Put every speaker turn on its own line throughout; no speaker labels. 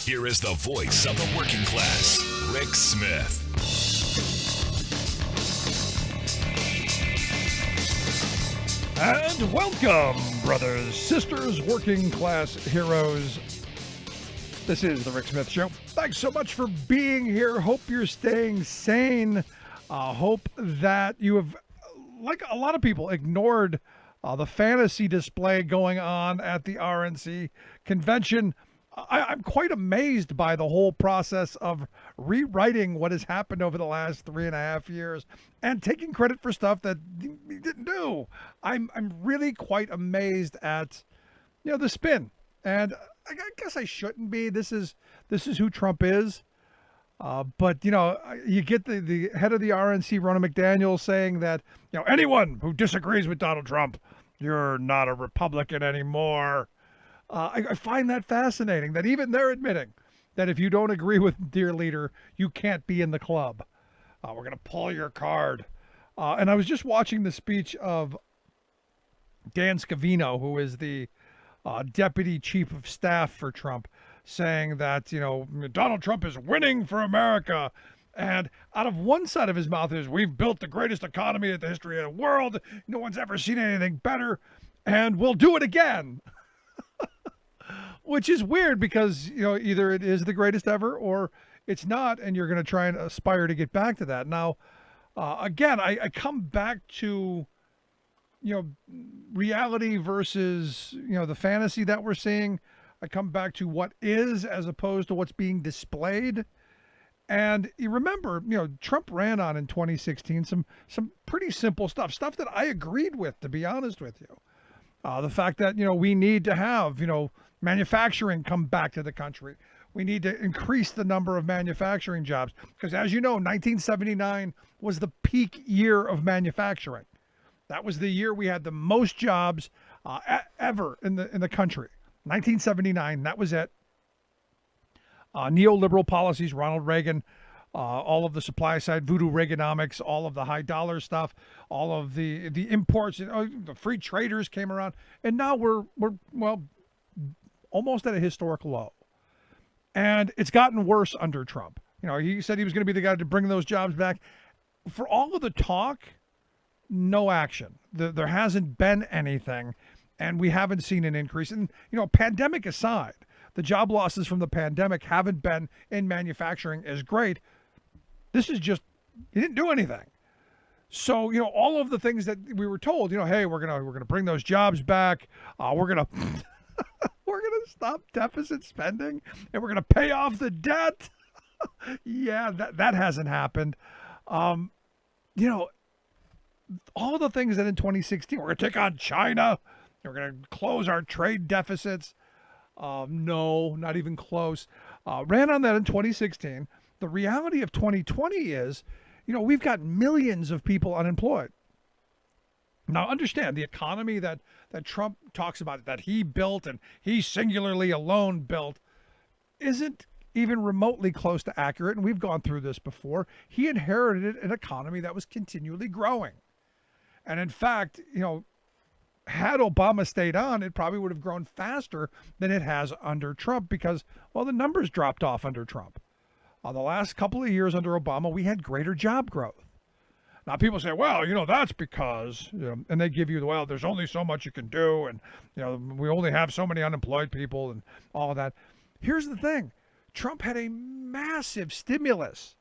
Here is the voice of the working class, Rick Smith.
And welcome, brothers, sisters, working class heroes. This is the Rick Smith Show. Thanks so much for being here. Hope you're staying sane. Hope that you have, like a lot of people, ignored the fantasy display going on at the RNC convention. I'm quite amazed by the whole process of rewriting what has happened over the last 3.5 years and taking credit for stuff that he didn't do. I'm really quite amazed at, the spin. And I guess I shouldn't be. This is who Trump is. But you get the head of the RNC, Ronna McDaniel, saying that, anyone who disagrees with Donald Trump, you're not a Republican anymore. I find that fascinating that even they're admitting that if you don't agree with dear leader, you can't be in the club. We're going to pull your card. And I was just watching the speech of Dan Scavino, who is the deputy chief of staff for Trump, saying that, Donald Trump is winning for America. And out of one side of his mouth is, we've built the greatest economy in the history of the world. No one's ever seen anything better. And we'll do it again. Which is weird because, either it is the greatest ever or it's not, and you're going to try and aspire to get back to that. Now, again, I come back to, reality versus, the fantasy that we're seeing. I come back to what is as opposed to what's being displayed. And you remember, Trump ran on in 2016 some pretty simple stuff that I agreed with, to be honest with you. The fact that, we need to have, manufacturing come back to the country. We need to increase the number of manufacturing jobs because, as you know, 1979 was the peak year of manufacturing. That was the year we had the most jobs ever in the country. 1979, that was it. Neoliberal policies, Ronald Reagan, all of the supply side voodoo Reaganomics, all of the high dollar stuff, all of the imports, the free traders came around, and now we're almost at a historic low. And it's gotten worse under Trump. He said he was going to be the guy to bring those jobs back. For all of the talk, no action. There hasn't been anything, and we haven't seen an increase. And, pandemic aside, the job losses from the pandemic haven't been in manufacturing as great. This is just, he didn't do anything. So, all of the things that we were told, hey, we're gonna bring those jobs back. We're gonna stop deficit spending, and we're gonna pay off the debt. Yeah, that hasn't happened. All of the things that in 2016 we're gonna take on China, we're gonna close our trade deficits. No, not even close. Ran on that in 2016. The reality of 2020 is, we've got millions of people unemployed. Now, understand the economy that Trump talks about, that he built and he singularly alone built, isn't even remotely close to accurate. And we've gone through this before. He inherited an economy that was continually growing. And in fact, had Obama stayed on, it probably would have grown faster than it has under Trump because, the numbers dropped off under Trump. The last couple of years under Obama, we had greater job growth. Now, people say, that's because, and they give you, there's only so much you can do, and, we only have so many unemployed people and all of that. Here's the thing. Trump had a massive stimulus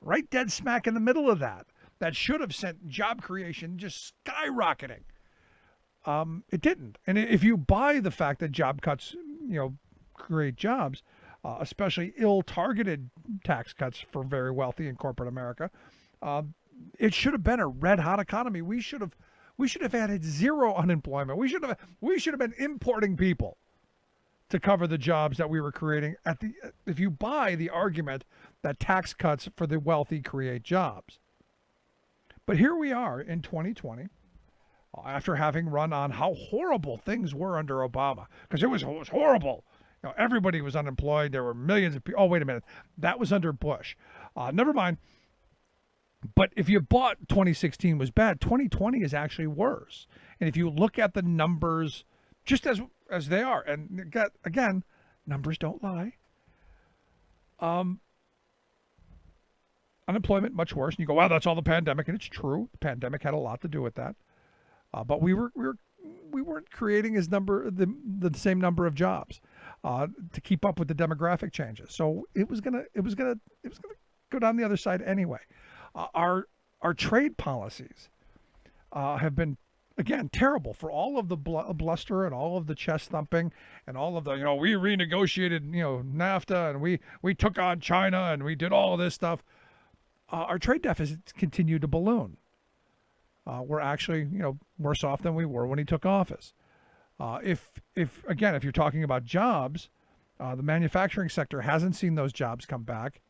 right dead smack in the middle of that should have sent job creation just skyrocketing. It didn't. And if you buy the fact that job cuts, create jobs, especially ill-targeted tax cuts for very wealthy in corporate America, it should have been a red-hot economy. We should have had zero unemployment. We should have been importing people to cover the jobs that we were creating. If you buy the argument that tax cuts for the wealthy create jobs. But here we are in 2020. After having run on how horrible things were under Obama, because it was horrible. Everybody was unemployed. There were millions of people. Oh, wait a minute. That was under Bush. Never mind. But if you bought 2016 was bad, 2020 is actually worse. And if you look at the numbers just as they are, and again, numbers don't lie. Unemployment much worse. And you go, well, that's all the pandemic, and it's true. The pandemic had a lot to do with that. But we weren't creating the same number of jobs to keep up with the demographic changes. So it was gonna go down the other side anyway. Our trade policies have been, again, terrible for all of the bluster and all of the chest thumping and all of the, we renegotiated, NAFTA, and we took on China, and we did all of this stuff. Our trade deficits continue to balloon. We're actually, worse off than we were when he took office. If you're talking about jobs, the manufacturing sector hasn't seen those jobs come back.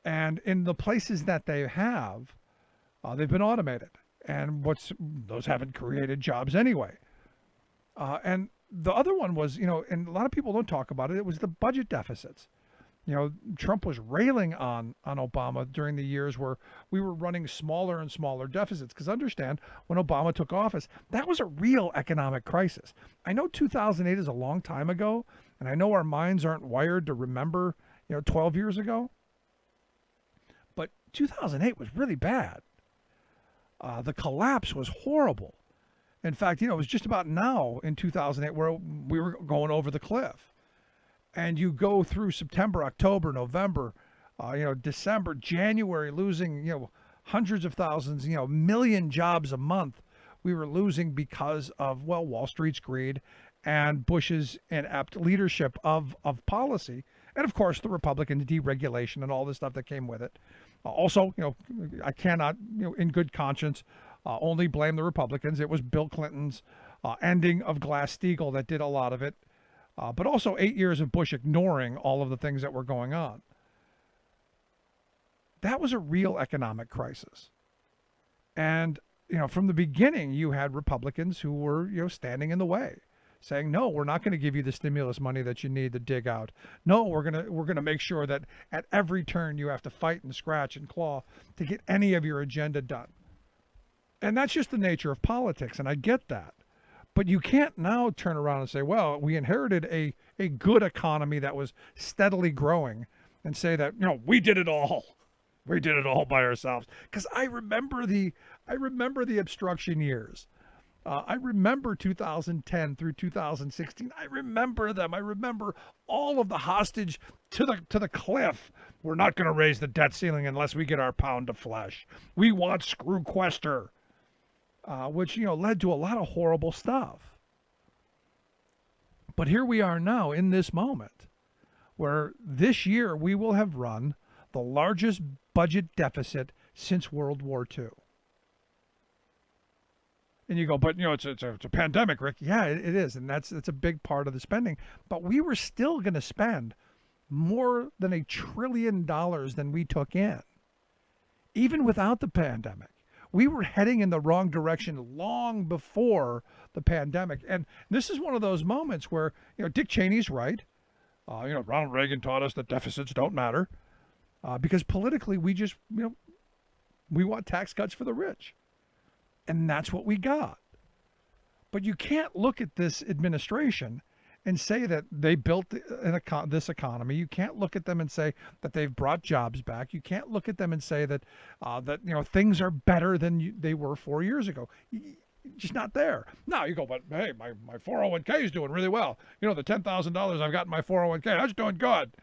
And in the places that they have, they've been automated. And those haven't created jobs anyway. And the other one was, and a lot of people don't talk about it, it was the budget deficits. Trump was railing on Obama during the years where we were running smaller and smaller deficits. Because understand, when Obama took office, that was a real economic crisis. I know 2008 is a long time ago, and I know our minds aren't wired to remember, 12 years ago. But 2008 was really bad. The collapse was horrible. In fact, it was just about now in 2008 where we were going over the cliff. And you go through September, October, November, December, January, losing, hundreds of thousands, million jobs a month we were losing because of, Wall Street's greed and Bush's inept leadership of policy. And of course, the Republican deregulation and all the stuff that came with it. Also, I cannot, in good conscience, only blame the Republicans. It was Bill Clinton's ending of Glass-Steagall that did a lot of it. But also 8 years of Bush ignoring all of the things that were going on. That was a real economic crisis. And, from the beginning, you had Republicans who were, standing in the way, saying, no, we're not going to give you the stimulus money that you need to dig out. No, we're going to make sure that at every turn you have to fight and scratch and claw to get any of your agenda done. And that's just the nature of politics, and I get that. But you can't now turn around and say, well, we inherited a good economy that was steadily growing and say that, we did it all. We did it all by ourselves. Because I remember the obstruction years. I remember 2010 through 2016. I remember them. I remember all of the hostage to the cliff. We're not going to raise the debt ceiling unless we get our pound of flesh. We want screw Quester. Which, led to a lot of horrible stuff. But here we are now in this moment where this year we will have run the largest budget deficit since World War II. And you go, but, it's a pandemic, Rick. Yeah, it is. And that's a big part of the spending. But we were still going to spend more than $1 trillion than we took in, even without the pandemic. We were heading in the wrong direction long before the pandemic. And this is one of those moments where, Dick Cheney's right. Ronald Reagan taught us that deficits don't matter because politically we just, we want tax cuts for the rich. And that's what we got. But you can't look at this administration and say that they built this economy. You can't look at them and say that they've brought jobs back. You can't look at them and say that things are better than they were 4 years ago. Just not there. Now you go, but hey, my 401k is doing really well. The $10,000 I've got in my 401k, that's doing good.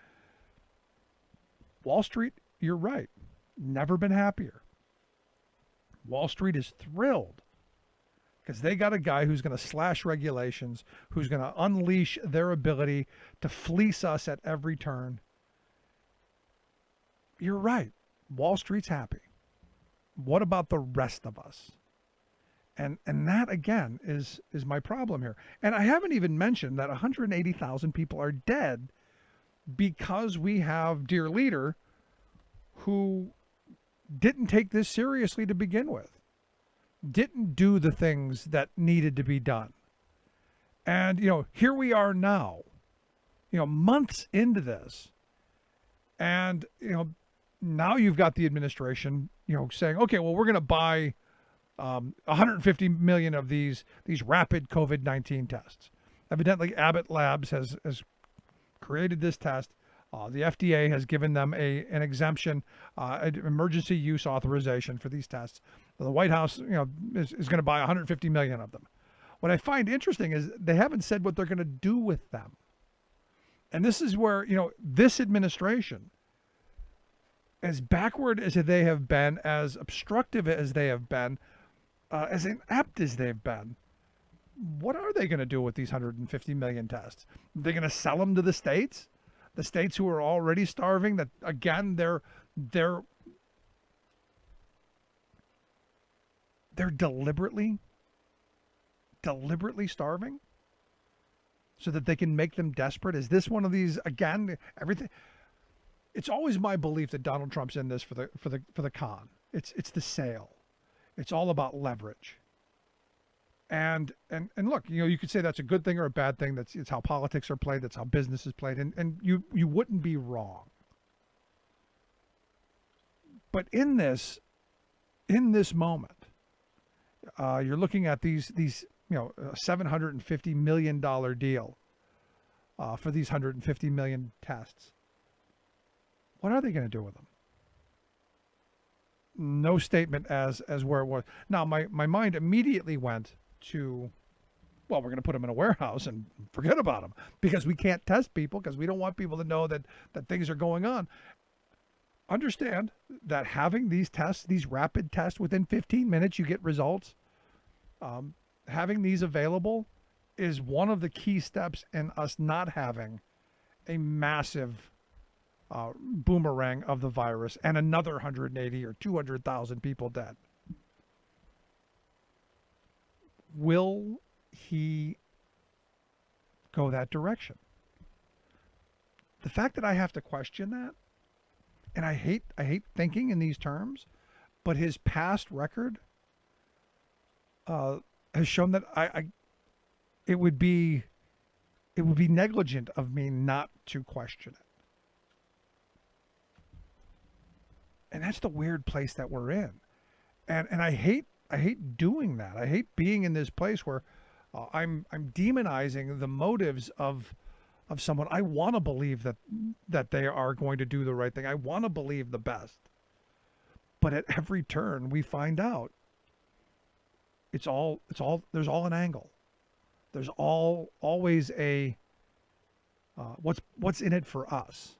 Wall Street, you're right. Never been happier. Wall Street is thrilled. Because they got a guy who's going to slash regulations, who's going to unleash their ability to fleece us at every turn. You're right. Wall Street's happy. What about the rest of us? And that, again, is my problem here. And I haven't even mentioned that 180,000 people are dead because we have dear leader who didn't take this seriously to begin with. Didn't do the things that needed to be done. And, here we are now, months into this. And, now you've got the administration, saying, okay, well, we're going to buy 150 million of these rapid COVID-19 tests. Evidently, Abbott Labs has created this test The FDA has given them an exemption, an emergency use authorization for these tests. The White House, is going to buy 150 million of them. What I find interesting is they haven't said what they're going to do with them. And this is where, this administration, as backward as they have been, as obstructive as they have been, as inept as they've been, what are they going to do with these 150 million tests? They're going to sell them to the states who are already starving. That again, they're deliberately starving so that they can make them desperate. Is this one of these, again, everything? It's always my belief that Donald Trump's in this for the con. It's the sale. It's all about leverage. And look, you could say that's a good thing or a bad thing. It's how politics are played. That's how business is played. And you wouldn't be wrong. But in this moment, you're looking at these $750 million deal for these 150 million tests. What are they going to do with them? No statement as where it was. Now, my mind immediately went to, well, we're going to put them in a warehouse and forget about them because we can't test people because we don't want people to know that things are going on. Understand that having these tests, these rapid tests, within 15 minutes you get results. Having these available is one of the key steps in us not having a massive boomerang of the virus and another 180 or 200,000 people dead. Will he go that direction? The fact that I have to question that, and I hate thinking in these terms, but his past record has shown that it would be negligent of me not to question it. And that's the weird place that we're in. And I hate doing that. I hate being in this place where I'm demonizing the motives of someone. I want to believe that they are going to do the right thing. I want to believe the best. But at every turn we find out there's all an angle. There's always a what's in it for us.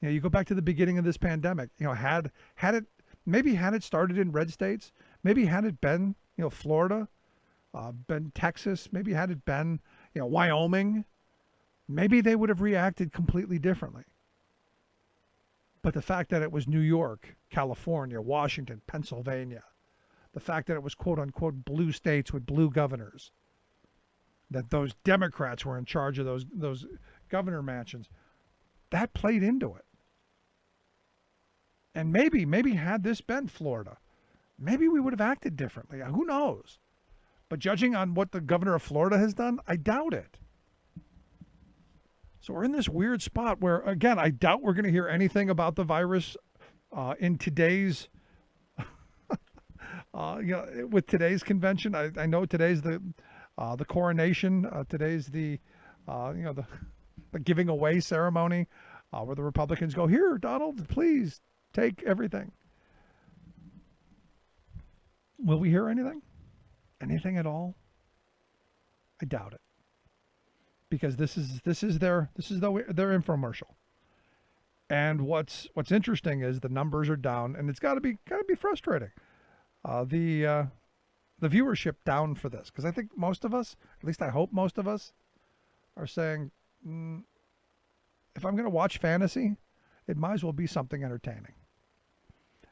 You go back to the beginning of this pandemic, had it started in red states, maybe had it been, Florida, been Texas, maybe had it been, Wyoming, maybe they would have reacted completely differently. But the fact that it was New York, California, Washington, Pennsylvania, the fact that it was quote unquote blue states with blue governors, that those Democrats were in charge of those governor mansions, that played into it. And maybe had this been Florida, maybe we would have acted differently. Who knows? But judging on what the governor of Florida has done, I doubt it. So we're in this weird spot where, again, I doubt we're going to hear anything about the virus in today's, with today's convention. I know today's the coronation. Today's the giving away ceremony where the Republicans go, here, Donald, please take everything. Will we hear anything? Anything at all? I doubt it. Because this is their infomercial. And what's interesting is the numbers are down, and it's gotta be frustrating. The viewership down for this, because I think most of us, at least I hope most of us, are saying, if I'm going to watch fantasy, it might as well be something entertaining.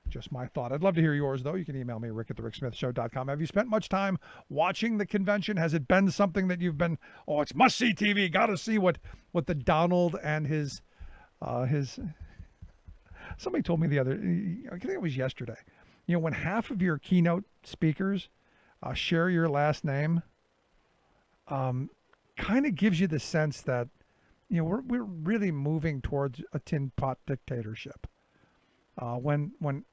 Just my thought. I'd love to hear yours, though. You can email me, rick@thericksmithshow.com. Have you spent much time watching the convention? Has it been something that you've been, it's must-see TV, got to see what the Donald and his somebody told me the other, I think it was yesterday, when half of your keynote speakers share your last name, kind of gives you the sense that, we're really moving towards a tin pot dictatorship. When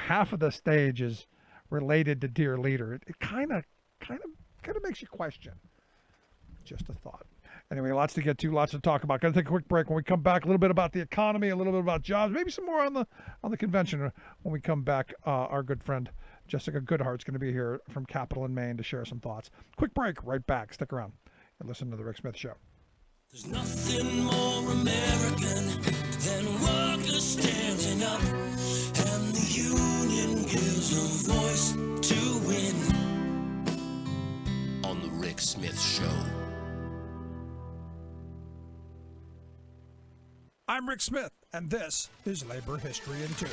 half of the stage is related to dear leader, it kind of makes you question. Just a thought. Anyway, lots to get to, lots to talk about. Going to take a quick break. When we come back, a little bit about the economy, a little bit about jobs, maybe some more on the convention. When we come back, our good friend Jessica Goodhart's going to be here from Capital in Maine to share some thoughts. Quick break, right back. Stick around and listen to the Rick Smith Show.
There's nothing more American than workers standing up, and the union gives a voice to win. On the Rick Smith Show.
I'm Rick Smith, and this is Labor History in 2.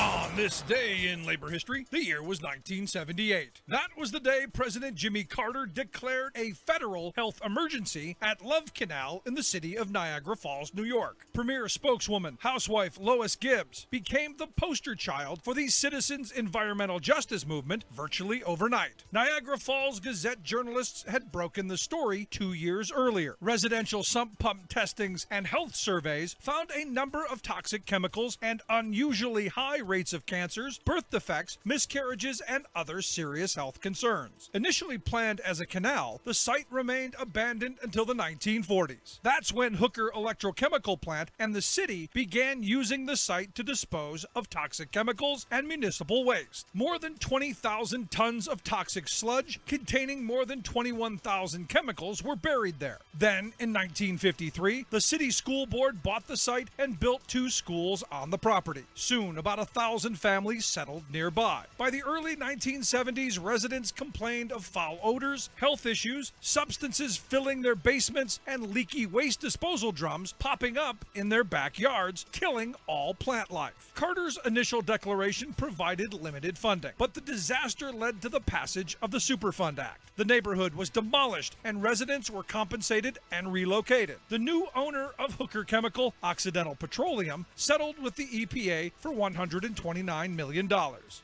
On this day in labor history, the year was 1978. That was the day President Jimmy Carter declared a federal health emergency at Love Canal in the city of Niagara Falls, New York. Premier spokeswoman, housewife Lois Gibbs, became the poster child for the citizens' environmental justice movement virtually overnight. Niagara Falls Gazette journalists had broken the story 2 years earlier. Residential sump pump testings and health surveys found a number of toxic chemicals and unusually high rates of cancers, birth defects, miscarriages, and other serious health concerns. Initially planned as a canal, the site remained abandoned until the 1940s. That's when Hooker Electrochemical Plant and the city began using the site to dispose of toxic chemicals and municipal waste. More than 20,000 tons of toxic sludge containing more than 21,000 chemicals were buried there. Then, in 1953, the city school board bought the site and built 2 schools on the property. Soon, about 1,000 families settled nearby. By the early 1970s, residents complained of foul odors, health issues, substances filling their basements, and leaky waste disposal drums popping up in their backyards, killing all plant life. Carter's initial declaration provided limited funding, but the disaster led to the passage of the Superfund Act. The neighborhood was demolished and residents were compensated and relocated. The new owner of Hooker Chemical, Occidental Petroleum, settled with the EPA for $129 million.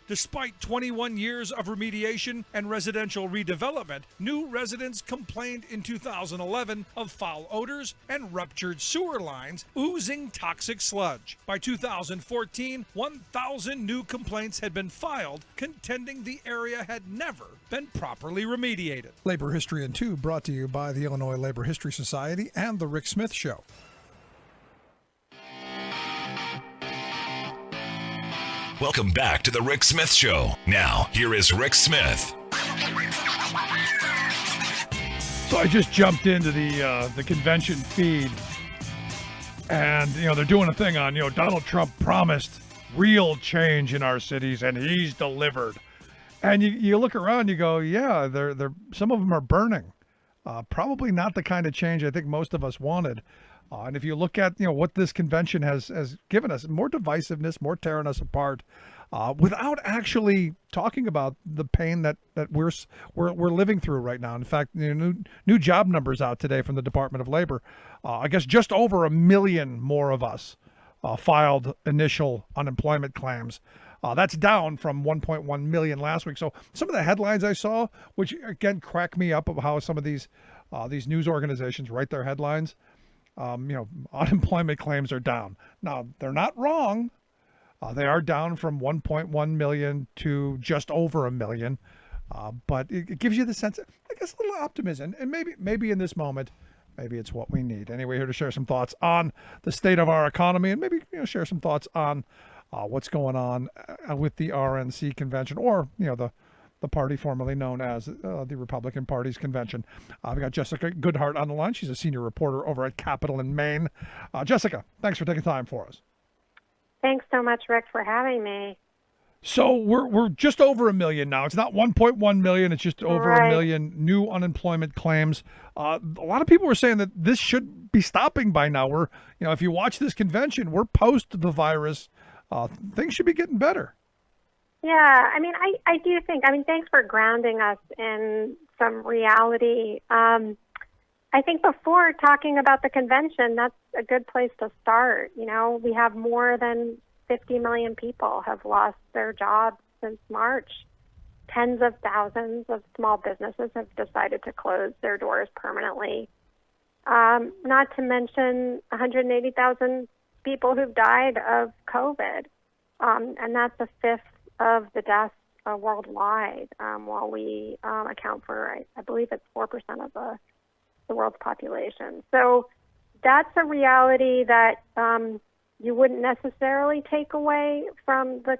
Despite 21 years of remediation and residential redevelopment, new residents complained in 2011 of foul odors and ruptured sewer lines oozing toxic sludge. By 2014, 1,000 new complaints had been filed, contending the area had never been properly remediated.
Labor History in 2 brought to you by the Illinois Labor History Society and the Rick Smith Show.
Welcome back to the Rick Smith Show. Now, here is Rick Smith.
So I just jumped into the convention feed, and they're doing a thing on Donald Trump promised real change in our cities, and he's delivered. And you look around, you go, yeah, they're some of them are burning. Probably not the kind of change I think most of us wanted. And if you look at what this convention has given us, more divisiveness, more tearing us apart, without actually talking about the pain that we're living through right now. In fact, new job numbers out today from the Department of Labor. I guess just over 1 million more of us filed initial unemployment claims. That's down from 1.1 million last week. So some of the headlines I saw, which again crack me up, of how some of these news organizations write their headlines. Unemployment claims are down. Now, they're not wrong. They are down from 1.1 million to just over 1 million. But it gives you the sense, I guess, a little optimism. And maybe in this moment, maybe it's what we need. Anyway, here to share some thoughts on the state of our economy, and maybe share some thoughts on what's going on with the RNC convention, or the party formerly known as the Republican Party's convention. We've got Jessica Goodhart on the line. She's a senior reporter over at Capital in Maine. Jessica, thanks for taking time for us.
Thanks so much, Rick, for having me.
So we're just over 1 million now. It's not 1.1 million. It's just over 1 million new unemployment claims. A lot of people were saying that this should be stopping by now. We're, if you watch this convention, we're post the virus. Things should be getting better.
Yeah, I do think, thanks for grounding us in some reality. I think before talking about the convention, that's a good place to start. We have more than 50 million people have lost their jobs since March. Tens of thousands of small businesses have decided to close their doors permanently. Not to mention 180,000 people who've died of COVID. And that's a fifth of the deaths worldwide, while we account for, I believe it's 4% of the the world's population. So that's a reality that you wouldn't necessarily take away from the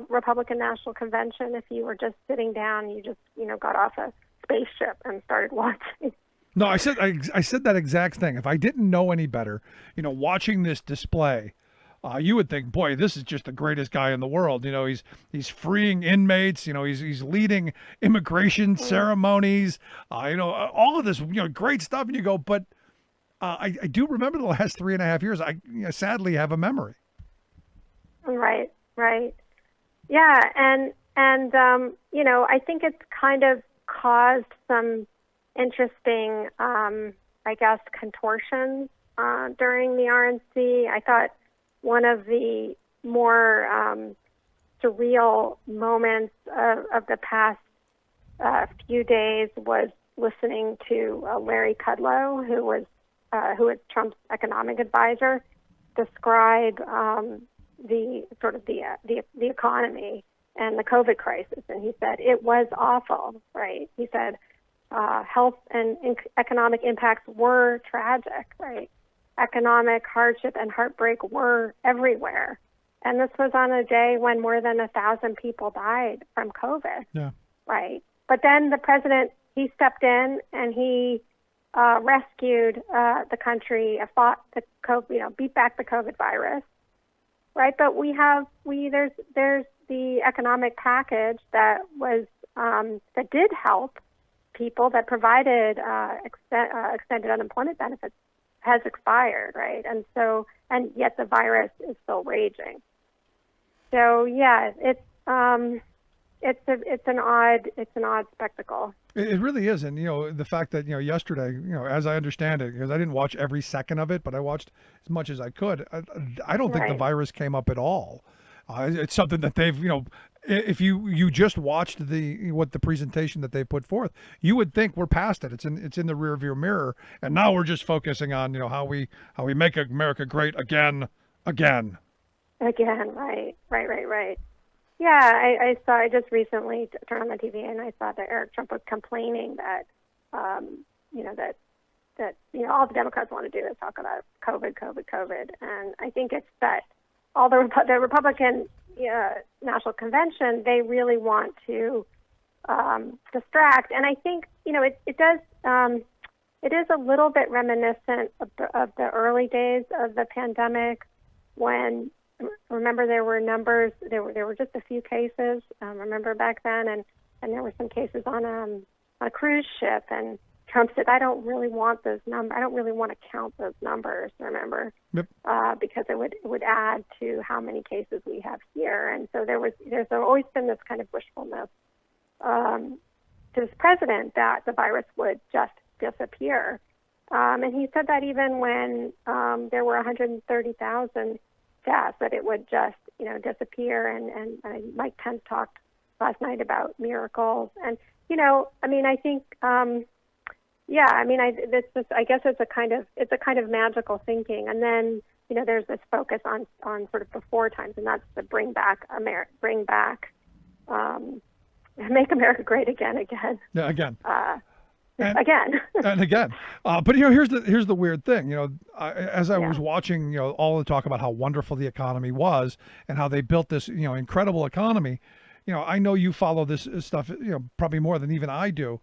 Republican National Convention if you were just sitting down, you just, got off a spaceship and started watching.
No, I said that exact thing. If I didn't know any better, watching this display, you would think, boy, this is just the greatest guy in the world. He's freeing inmates. He's leading immigration ceremonies. All of this, great stuff. And you go, but I do remember the last 3.5 years. I sadly have a memory.
Right. Yeah, and I think it's kind of caused some interesting, contortions during the RNC. I thought one of the more surreal moments of the past few days was listening to Larry Kudlow, who was Trump's economic advisor, describe the economy and the COVID crisis, and he said it was awful. Right? He said health and economic impacts were tragic. Right? Economic hardship and heartbreak were everywhere, and this was on a day when more than 1,000 people died from COVID.
Yeah. Right.
But then the president, he stepped in and he rescued the country, fought the COVID, beat back the COVID virus. Right, but there's the economic package that was that did help people, that provided extended unemployment benefits, has expired, right? And yet the virus is still raging. So yeah, it's an odd spectacle.
It really is. And, the fact that, yesterday, as I understand it, because I didn't watch every second of it, but I watched as much as I could. I don't think the virus came up at all. It's something that they've, if you just watched the presentation that they put forth, you would think we're past it. It's in the rearview mirror. And now we're just focusing on, how we make America great again.
Again, right. Yeah, I just recently turned on the TV and I saw that Eric Trump was complaining that, all the Democrats want to do is talk about COVID. And I think it's that all the Republican National Convention, they really want to distract. And I think, it is a little bit reminiscent of the early days of the pandemic when, remember, there were numbers. There were just a few cases. Remember back then, and there were some cases on a cruise ship. And Trump said, "I don't really want those numbers. I don't really want to count those numbers." Remember,
yep.
Because it would add to how many cases we have here. And so there's always been this kind of wishfulness to this president that the virus would just disappear. And he said that even when there were 130,000 deaths, that it would just, disappear. And Mike Pence talked last night about miracles. And, I think, I guess it's a kind of magical thinking. And then, there's this focus on sort of before times, and that's the make America great again.
Yeah, again.
Again.
And again. But here's the weird thing. As I was watching, all the talk about how wonderful the economy was and how they built this, incredible economy. I know you follow this stuff, probably more than even I do.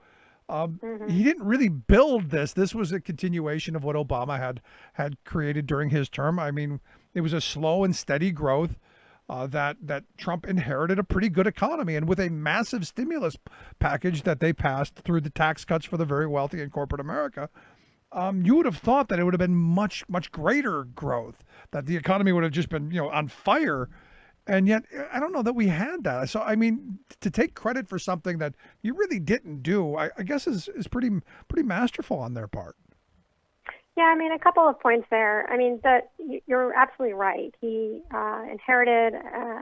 He didn't really build this. This was a continuation of what Obama had created during his term. I mean, it was a slow and steady growth. That Trump inherited a pretty good economy, and with a massive stimulus package that they passed through the tax cuts for the very wealthy in corporate America, you would have thought that it would have been much, much greater growth, that the economy would have just been, on fire. And yet, I don't know that we had that. So, I mean, to take credit for something that you really didn't do, I guess is pretty masterful on their part.
Yeah, a couple of points there. You're absolutely right. He inherited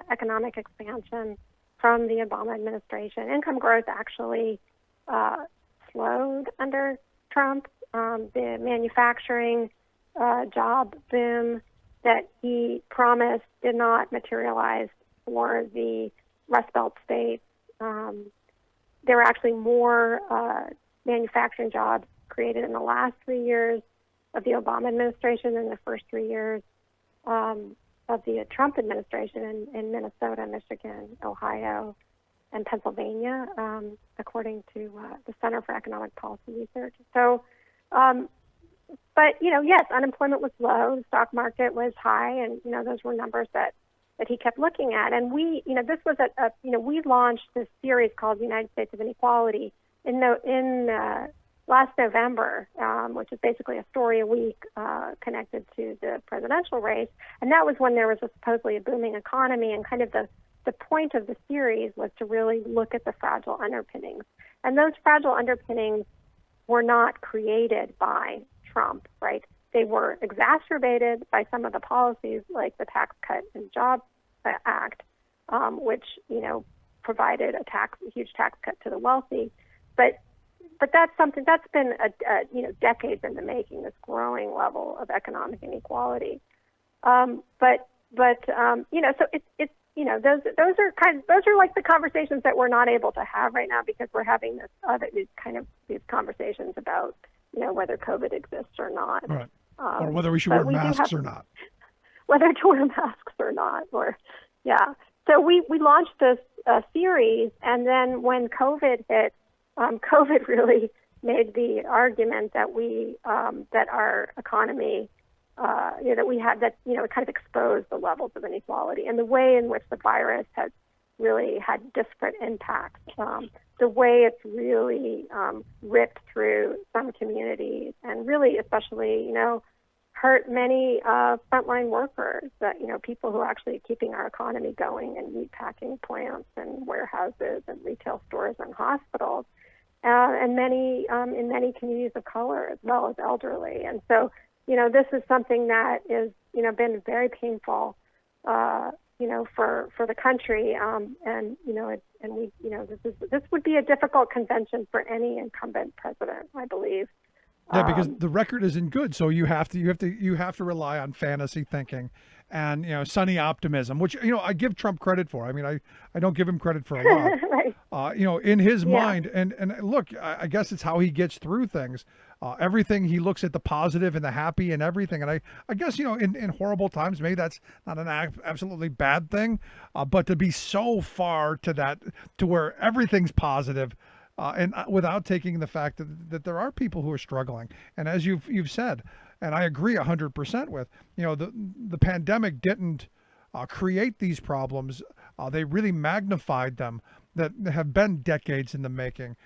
economic expansion from the Obama administration. Income growth actually slowed under Trump. The manufacturing job boom that he promised did not materialize for the Rust Belt states. There were actually more manufacturing jobs created in the last 3 years of the Obama administration and the first 3 years of the Trump administration in Minnesota, Michigan, Ohio, and Pennsylvania, according to the Center for Economic Policy Research. So, but, yes, unemployment was low, the stock market was high, and, those were numbers that he kept looking at. And we, this was we launched this series called The United States of Inequality in last November, which is basically a story a week connected to the presidential race. And that was when there was supposedly a booming economy, and kind of the point of the series was to really look at the fragile underpinnings. And those fragile underpinnings were not created by Trump, right? They were exacerbated by some of the policies like the Tax Cut and Jobs Act, which, provided a huge tax cut to the wealthy. But that's something that's been decades in the making, this growing level of economic inequality. So it's those are like the conversations that we're not able to have right now, because we're having these conversations about whether COVID exists or not,
right? Or whether we should wear masks or not.
Whether to wear masks or not, So we launched this series, and then when COVID hit, COVID really made the argument that that our economy, it kind of exposed the levels of inequality and the way in which the virus has really had disparate impacts. The way it's really ripped through some communities, and really, especially, hurt many frontline workers, that people who are actually keeping our economy going, in meatpacking plants and warehouses and retail stores and hospitals, and many in many communities of color, as well as elderly. And so, this is something that is been very painful, for the country, this would be a difficult convention for any incumbent president, I believe.
Yeah, because the record isn't good, so you have to rely on fantasy thinking and sunny optimism, which I give Trump credit for. I mean, I don't give him credit for a lot.
Right.
In his mind, and look, I guess it's how he gets through things. Everything, he looks at the positive and the happy and everything. And I guess in horrible times, maybe that's not an absolutely bad thing, but to be so far to where everything's positive. And without taking the fact that there are people who are struggling, and as you've said, and I agree 100% with, the pandemic didn't create these problems; they really magnified them, that have been decades in the making,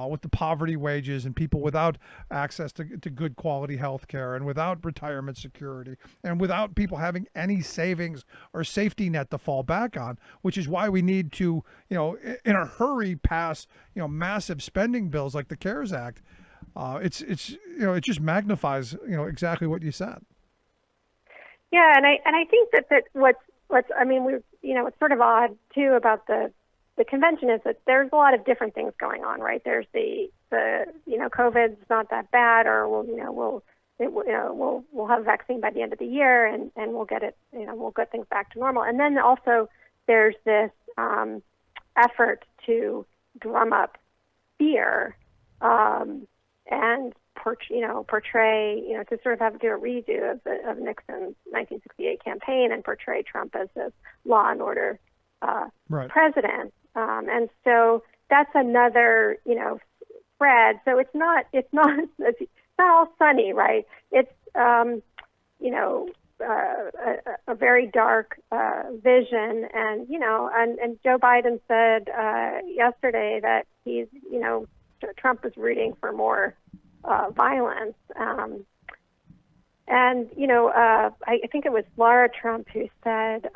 with the poverty wages and people without access to good quality health care, and without retirement security, and without people having any savings or safety net to fall back on, which is why we need to, in a hurry, pass, massive spending bills like the CARES Act. It just magnifies, exactly what you said.
Yeah, and I think that what's sort of odd too about the convention is that there's a lot of different things going on, right? There's the COVID's not that bad, or we'll have a vaccine by the end of the year, and we'll get it, we'll get things back to normal. And then also there's this effort to drum up fear, and portray, to sort of do a redo of Nixon's 1968 campaign and portray Trump as this law and order
right.
president. And so that's another, thread. So it's not all sunny, right? It's, a very dark vision. And, and Joe Biden said yesterday that he's, Trump is rooting for more violence. I think it was Laura Trump who said,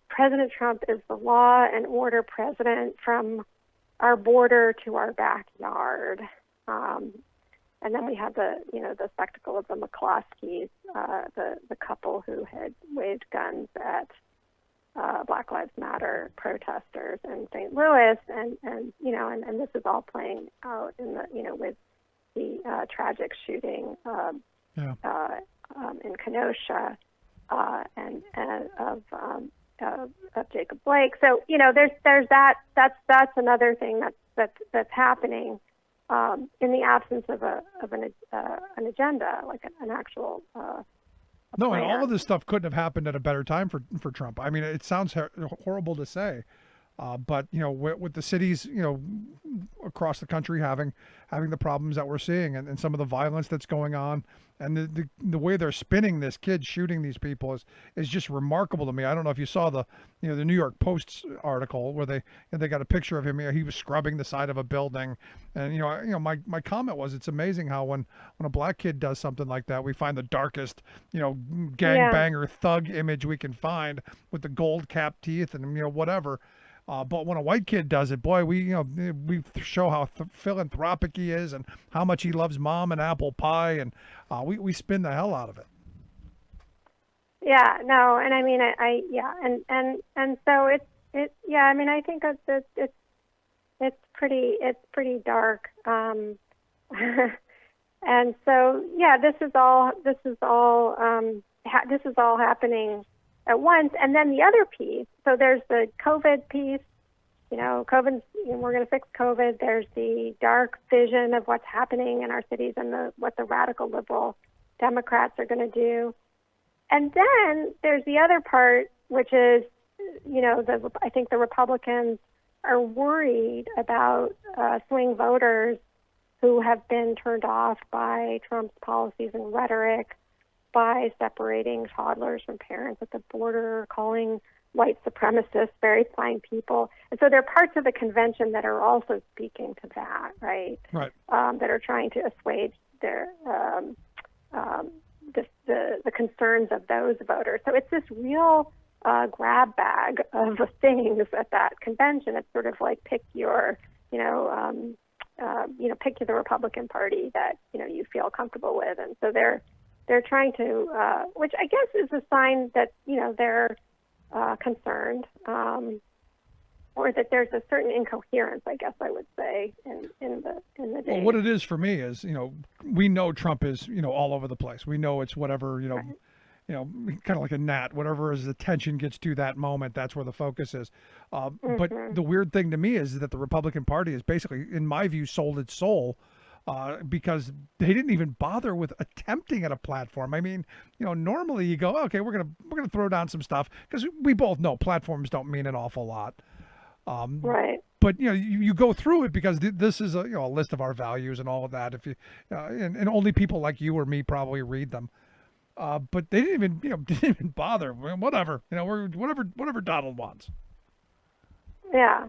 President Trump is the law and order president from our border to our backyard. And then we had the spectacle of the McCloskeys, the couple who had waved guns at Black Lives Matter protesters in St. Louis, and this is all playing out in with the tragic shooting in Kenosha of Jacob Blake. So there's that. That's another thing that's happening. in the absence of an agenda, like an actual.
No, and
plan.
all of this stuff couldn't have happened at a better time for Trump. I mean, it sounds horrible to say, but with the cities, across the country having the problems that we're seeing, and some of the violence that's going on, and the way they're spinning this kid shooting these people is just remarkable to me. I don't know if you saw the New York Post's article where they got a picture of him. He was scrubbing the side of a building, and my comment was, it's amazing how when a black kid does something like that, we find the darkest gangbanger thug image we can find with the gold capped teeth and whatever. But when a white kid does it, boy, we show how philanthropic he is and how much he loves mom and apple pie, and we spin the hell out of it.
Yeah, no, and I mean, and so I mean, I think it's pretty dark, and so this is all happening at once. And then the other piece, so there's the COVID piece, COVID, we're going to fix COVID. There's the dark vision of what's happening in our cities and what the radical liberal Democrats are going to do. And then there's the other part, which is, I think the Republicans are worried about swing voters who have been turned off by Trump's policies and rhetoric, by separating toddlers from parents at the border, calling white supremacists very fine people. And so there are parts of the convention that are also speaking to that, right?
Right.
That are trying to assuage their the concerns of those voters. So it's this real grab bag of things at that convention. It's sort of like pick the Republican Party that you feel comfortable with, and so they're trying to, which I guess is a sign that they're concerned, or that there's a certain incoherence, I guess I would say, in the day.
Well, what it is for me is, we know Trump is, all over the place. We know it's whatever, kind of like a gnat, whatever his attention gets to that moment, that's where the focus is. But the weird thing to me is that the Republican Party has basically, in my view, sold its soul. Because they didn't even bother with attempting at a platform. I mean, normally you go, okay, we're gonna throw down some stuff, because we both know platforms don't mean an awful lot.
Right.
But you go through it because this is a list of our values and all of that. If you and only people like you or me probably read them. But they didn't even bother. Whatever, we're whatever Donald wants.
Yeah.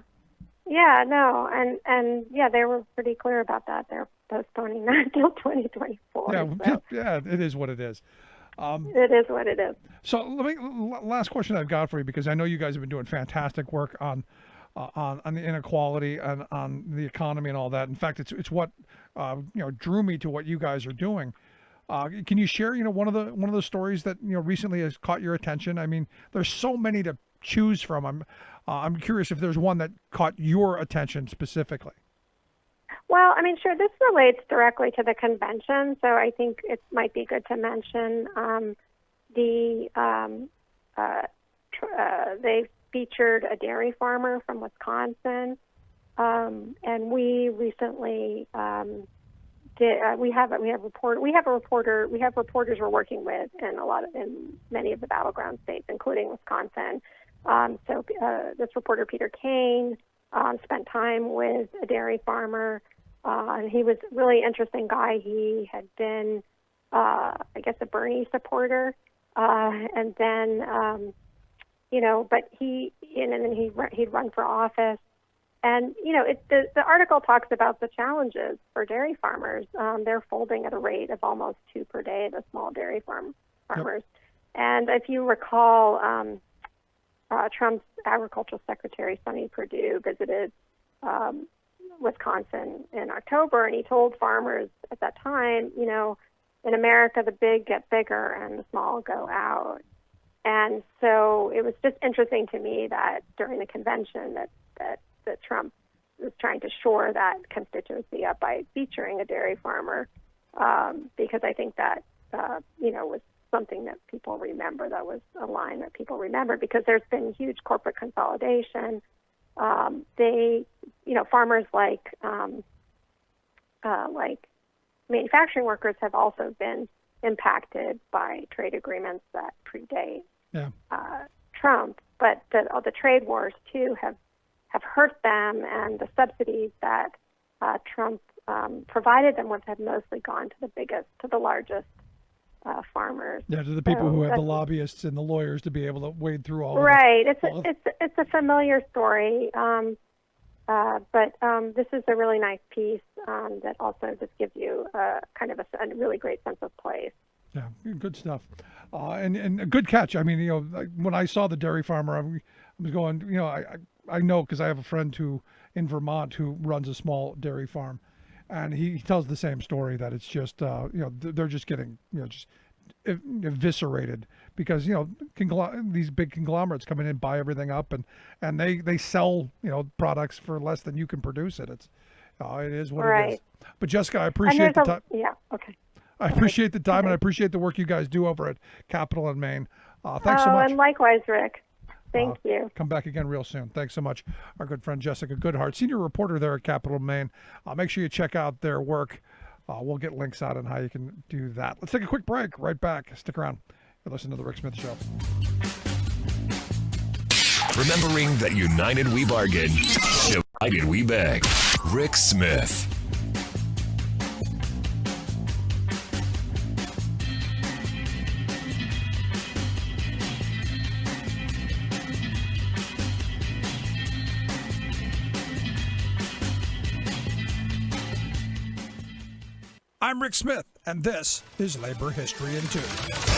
Yeah, no, and they were pretty clear about that. They're postponing that until 2024.
Yeah, yeah, it is what it is.
It is what it is.
So last question I've got for you, because I know you guys have been doing fantastic work on the inequality and on the economy and all that. In fact, it's what drew me to what you guys are doing. Can you share one of the stories that recently has caught your attention? I mean, there's so many to choose from. I'm curious if there's one that caught your attention specifically.
Well, I mean, sure, this relates directly to the convention, so I think it might be good to mention they featured a dairy farmer from Wisconsin, and we recently we have reporters we're working with in many of the battleground states, including Wisconsin. So this reporter, Peter Kane, spent time with a dairy farmer, and he was a really interesting guy. He had been, I guess, a Bernie supporter, and then, but he'd run for office. And, the article talks about the challenges for dairy farmers. They're folding at a rate of almost 2 per day, the small dairy farmers. Yep. And if you recall, Trump's agricultural secretary, Sonny Perdue, visited Wisconsin in October, and he told farmers at that time, in America, the big get bigger and the small go out. And so it was just interesting to me that during the convention that Trump was trying to shore that constituency up by featuring a dairy farmer, because I think that, was something that people remember. That was a line that people remember, because there's been huge corporate consolidation. Farmers like like manufacturing workers have also been impacted by trade agreements that predate Trump. But the trade wars, too, have hurt them, and the subsidies that Trump provided them with have mostly gone to the largest farmers.
Yeah, to the people who have the lobbyists and the lawyers to be able to wade through all
right.
of
It's a familiar story, but this is a really nice piece that also just gives you kind of a really great sense of place.
Yeah, good stuff, and a good catch. I mean, like when I saw the dairy farmer, I was going, I know because I have a friend in Vermont who runs a small dairy farm, and he tells the same story that it's just they're just getting just eviscerated because these big conglomerates come in and buy everything up, and they sell products for less than you can produce it. It is what it is. But Jessica, I appreciate the time.
Yeah. Okay.
I appreciate the time, and I appreciate the work you guys do over at Capital in Maine. Thanks so much.
And likewise, Rick. Thank you.
Come back again real soon. Thanks so much. Our good friend Jessica Goodhart, senior reporter there at Capital in Maine. Make sure you check out their work. We'll get links out on how you can do that. Let's take a quick break. Right back. Stick around. You're listening to The Rick Smith Show.
Remembering that united we bargain, divided we beg. Rick Smith.
I'm Rick Smith, and this is Labor History in 2.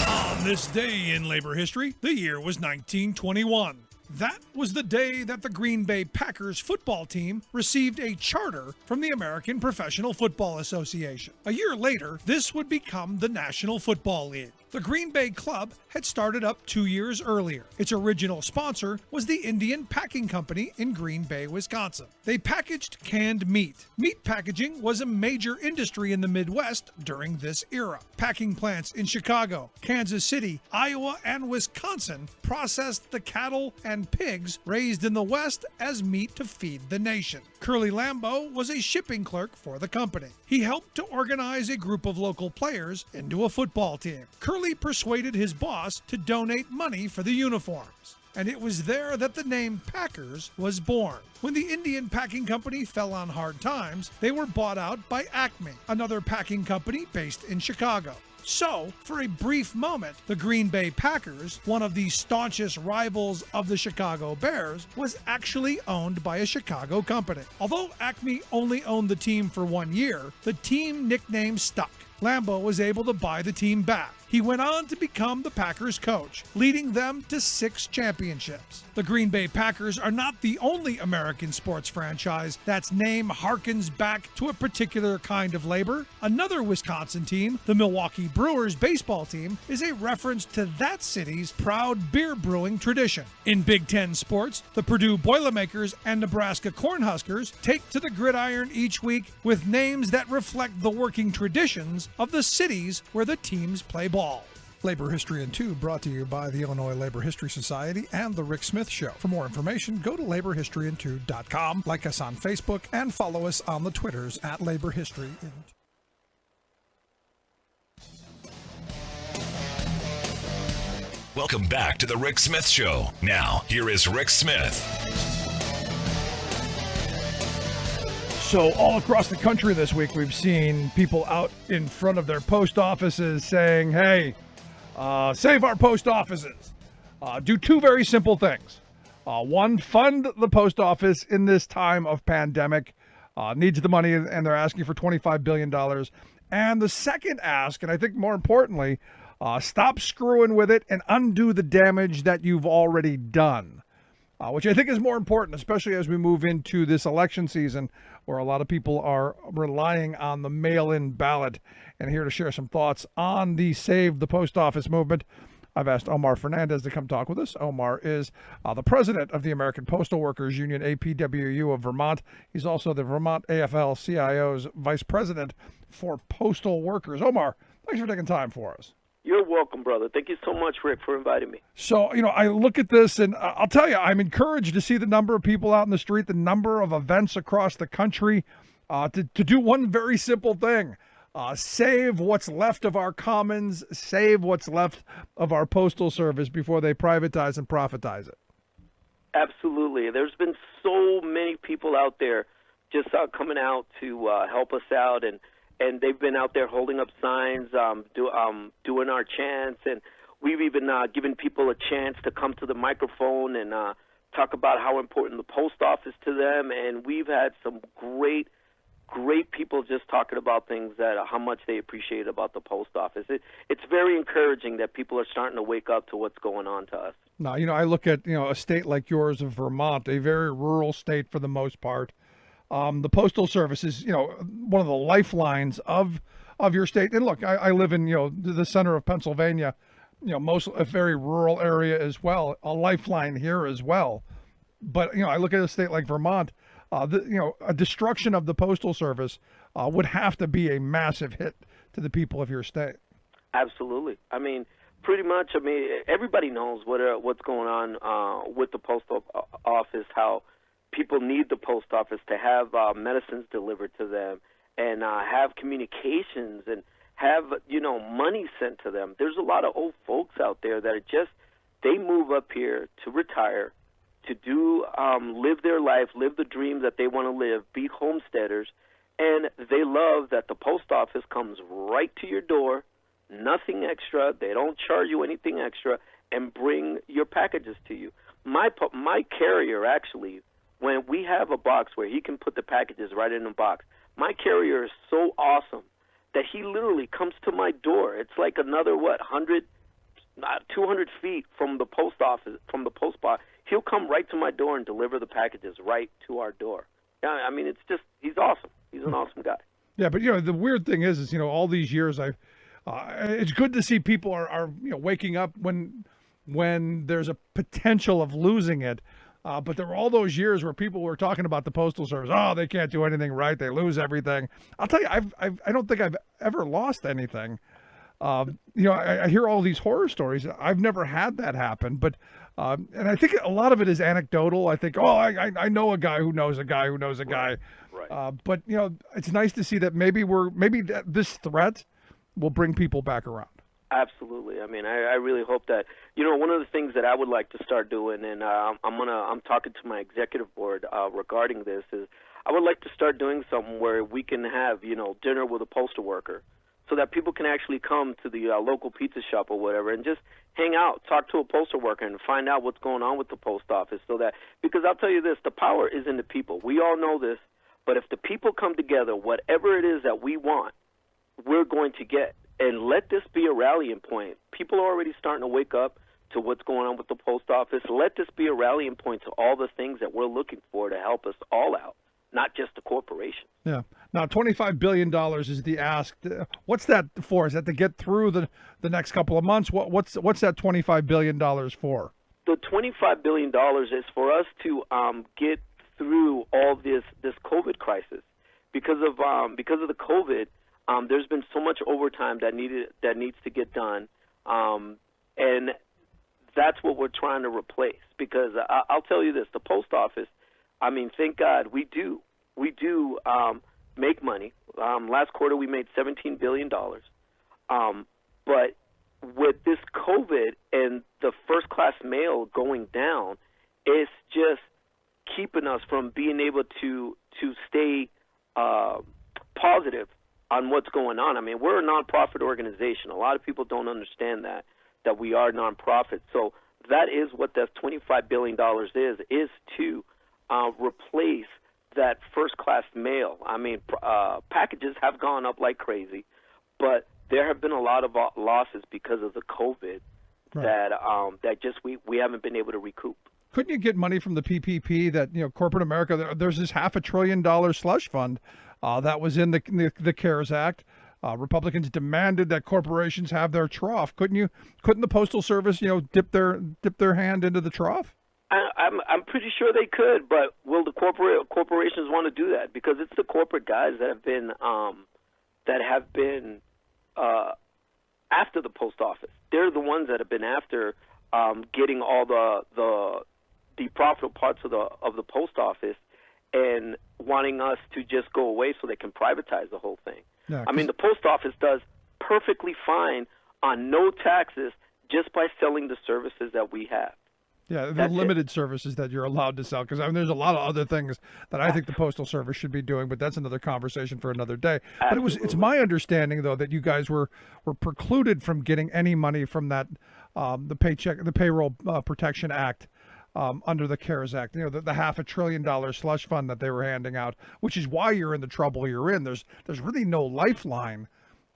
On this day in labor history, the year was 1921. That was the day that the Green Bay Packers football team received a charter from the American Professional Football Association. A year later, this would become the National Football League. The Green Bay Club had started up 2 years earlier. Its original sponsor was the Indian Packing Company in Green Bay, Wisconsin. They packaged canned meat. Meat packaging was a major industry in the Midwest during this era. Packing plants in Chicago, Kansas City, Iowa, and Wisconsin processed the cattle and pigs raised in the West as meat to feed the nation. Curly Lambeau was a shipping clerk for the company. He helped to organize a group of local players into a football team. Curly persuaded his boss to donate money for the uniforms, and it was there that the name Packers was born. When the Indian Packing Company fell on hard times, they were bought out by Acme, another packing company based in Chicago. So, for a brief moment, the Green Bay Packers, one of the staunchest rivals of the Chicago Bears, was actually owned by a Chicago company. Although Acme only owned the team for 1 year, the team nickname stuck. Lambeau was able to buy the team back. He went on to become the Packers coach, leading them to 6 championships. The Green Bay Packers are not the only American sports franchise that's name harkens back to a particular kind of labor. Another Wisconsin team, the Milwaukee Brewers baseball team, is a reference to that city's proud beer brewing tradition. In Big Ten sports, the Purdue Boilermakers and Nebraska Cornhuskers take to the gridiron each week with names that reflect the working traditions of the cities where the teams play ball. Labor History in 2 brought to you by the Illinois Labor History Society and The Rick Smith Show. For more information, go to laborhistoryin2.com, like us on Facebook, and follow us on the Twitters at Labor History in 2.
Welcome back to The Rick Smith Show. Now, here is Rick Smith.
So all across the country this week, we've seen people out in front of their post offices saying, hey, save our post offices. Do 2 very simple things. One, fund the post office in this time of pandemic. Needs the money, and they're asking for $25 billion. And the second ask, and I think more importantly, stop screwing with it and undo the damage that you've already done. Which I think is more important, especially as we move into this election season where a lot of people are relying on the mail-in ballot. And here to share some thoughts on the Save the Post Office movement, I've asked Omar Fernandez to come talk with us. Omar is the president of the American Postal Workers Union, APWU of Vermont. He's also the Vermont AFL-CIO's vice president for postal workers. Omar, thanks for taking time for us.
You're welcome, brother. Thank you so much, Rick, for inviting me.
So, I look at this and I'll tell you, I'm encouraged to see the number of people out in the street, the number of events across the country. to do one very simple thing. Save what's left of our commons, save what's left of our postal service before they privatize and profitize it.
Absolutely. There's been so many people out there just coming out to help us out, and they've been out there holding up signs, doing our chants, and we've even given people a chance to come to the microphone and talk about how important the post office to them, and we've had some great people just talking about things that how much they appreciate about the post office. It's very encouraging that people are starting to wake up to what's going on to us.
Now, I look at, a state like yours of Vermont, a very rural state for the most part. The Postal Service is, one of the lifelines of your state. And look, I live in, the center of Pennsylvania, a very rural area as well, a lifeline here as well. But, I look at a state like Vermont, a destruction of the Postal Service would have to be a massive hit to the people of your state.
Absolutely. I mean, pretty much, everybody knows what's going on with the postal office, how people need the post office to have medicines delivered to them and have communications and have, money sent to them. There's a lot of old folks out there that are they move up here to retire, to do, live their life, live the dreams that they want to live, be homesteaders, and they love that the post office comes right to your door, nothing extra. They don't charge you anything extra, and bring your packages to you. My carrier, actually, when we have a box where he can put the packages right in the box, my carrier is so awesome that he literally comes to my door. It's like another, 200 feet from the post office, from the post box. He'll come right to my door and deliver the packages right to our door. I mean, he's awesome. He's an awesome guy.
Yeah, but the weird thing is all these years it's good to see people are waking up when there's a potential of losing it. But there were all those years where people were talking about the Postal Service. Oh, they can't do anything right. They lose everything. I'll tell you, I don't think I've ever lost anything. I hear all these horror stories. I've never had that happen, but and I think a lot of it is anecdotal. I think, I know a guy who knows a guy who knows a guy.
Right.
But it's nice to see that maybe this threat will bring people back around.
Absolutely. I mean, I really hope that, one of the things that I would like to start doing, and I'm talking to my executive board regarding this, is I would like to start doing something where we can have, dinner with a postal worker, so that people can actually come to the local pizza shop or whatever and just hang out, talk to a postal worker, and find out what's going on with the post office. Because I'll tell you this, the power is in the people. We all know this, but if the people come together, whatever it is that we want, we're going to get. And let this be a rallying point. People are already starting to wake up to what's going on with the post office. Let this be a rallying point to all the things that we're looking for to help us all out, not just the corporation.
Yeah. Now, $25 billion is the ask. What's that for? Is that to get through the next couple of months? What's that $25 billion for?
The $25 billion is for us to get through all this COVID crisis. Because of the COVID, there's been so much overtime that needs to get done, and that's what we're trying to replace. Because I'll tell you this: the post office. I mean, thank God we do make money. Last quarter we made $17 billion, but with this COVID and the first class mail going down, it's just keeping us from being able to stay positive on what's going on. I mean, we're a nonprofit organization. A lot of people don't understand that we are nonprofit. So that is what that $25 billion is to replace that first-class mail. I mean, packages have gone up like crazy, but there have been a lot of losses because of the COVID that just we haven't been able to recoup.
Couldn't you get money from the PPP that, corporate America, there's this $500 billion slush fund that was in the CARES Act. Republicans demanded that corporations have their trough. Couldn't the Postal Service, dip their hand into the trough?
I'm pretty sure they could, but will the corporations want to do that? Because it's the corporate guys that have been after the post office. They're the ones that have been after getting all the profitable parts of the post office, and wanting us to just go away so they can privatize the whole thing.
Yeah,
I mean, the post office does perfectly fine on no taxes just by selling the services that we have.
Yeah, the
That's
limited services that you're allowed to sell, because I mean, there's a lot of other things that I think the Postal Service should be doing, but that's another conversation for another day. But it's
Absolutely.
my understanding though that you guys were precluded from getting any money from that the Payroll Protection Act under the CARES Act. You know, the $500 billion slush fund that they were handing out, which is why you're in the trouble you're in. There's really no lifeline.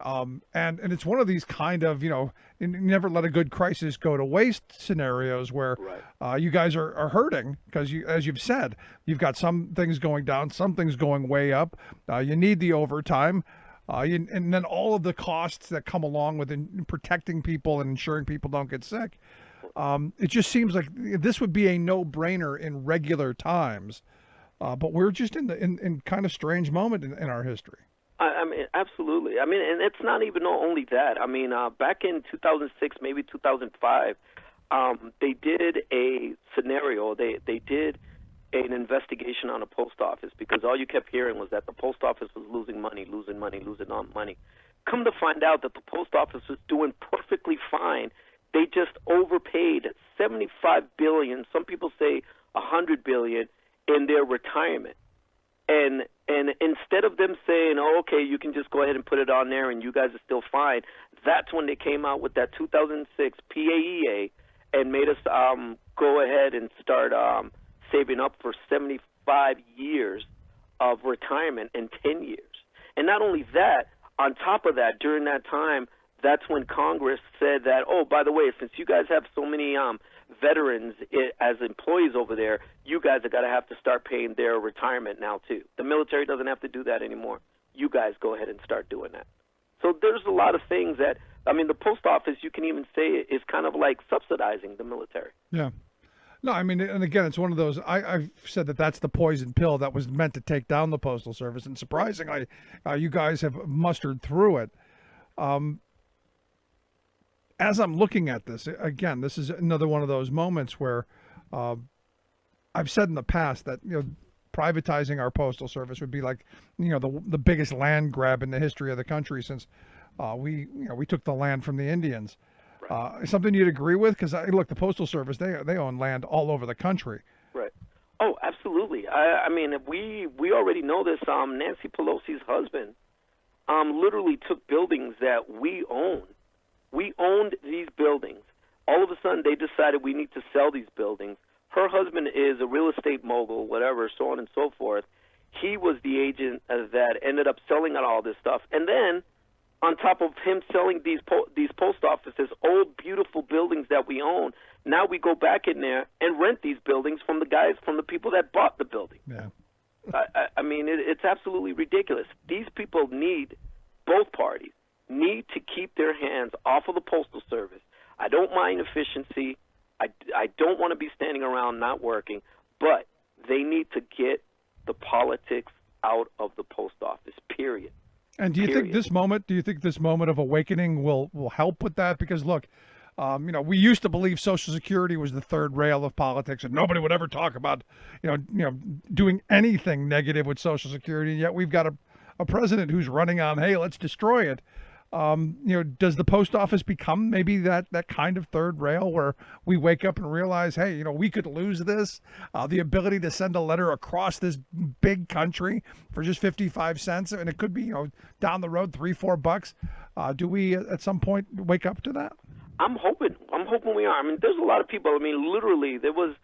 And it's one of these kind of, you know, you never let a good crisis go to waste scenarios where you guys are hurting because, as you've said, you've got some things going down, some things going way up. You need the overtime. And then all of the costs that come along with protecting people and ensuring people don't get sick. It just seems like this would be a no-brainer in regular times. But we're just in kind of strange moment in our history.
I mean, absolutely. I mean, and it's not even only that. I mean, back in 2006, maybe 2005, they did a scenario. They did an investigation on a post office because all you kept hearing was that the post office was losing money. Come to find out that the post office was doing perfectly fine. They just overpaid $75 billion. Some people say $100 billion in their retirement. And instead of them saying, oh, okay, you can just go ahead and put it on there and you guys are still fine, that's when they came out with that 2006 PAEA and made us go ahead and start saving up for 75 years of retirement in 10 years. And not only that, on top of that, during that time, that's when Congress said that, oh, by the way, since you guys have so many veterans as employees over there, you guys are going to have to start paying their retirement now, too. The military doesn't have to do that anymore. You guys go ahead and start doing that. So there's a lot of things that, I mean, the post office, you can even say, is kind of like subsidizing the military.
Yeah. No, I mean, and again, it's one of those, I've said that that's the poison pill that was meant to take down the Postal Service. And surprisingly, you guys have mustered through it. As I'm looking at this, again, this is another one of those moments where I've said in the past that, you know, privatizing our Postal Service would be like, you know, the biggest land grab in the history of the country since we took the land from the Indians. Something you'd agree with? Because look, the Postal Service, they own land all over the country.
Right. Oh, absolutely. I mean, we already know this. Nancy Pelosi's husband literally took buildings that we own. We owned these buildings. All of a sudden, they decided we need to sell these buildings. Her husband is a real estate mogul, whatever, so on and so forth. He was the agent that ended up selling out all this stuff. And then, on top of him selling these post offices, old, beautiful buildings that we own, now we go back in there and rent these buildings from the people that bought the building.
Yeah.
I mean, it's absolutely ridiculous. These people both parties need to keep their hands off of the Postal Service. I don't mind efficiency. I don't want to be standing around not working, but they need to get the politics out of the post office, period.
And do you think this moment of awakening will help with that? Because look, you know, we used to believe Social Security was the third rail of politics, and nobody would ever talk about, you know, doing anything negative with Social Security. And yet we've got a president who's running on, hey, let's destroy it. You know, does the post office become maybe that kind of third rail where we wake up and realize, hey, you know, we could lose this, the ability to send a letter across this big country for just 55 cents, and it could be, you know, down the road $3-4. Do we at some point wake up to that?
I'm hoping we are. I mean, there's a lot of people. I mean, literally, there was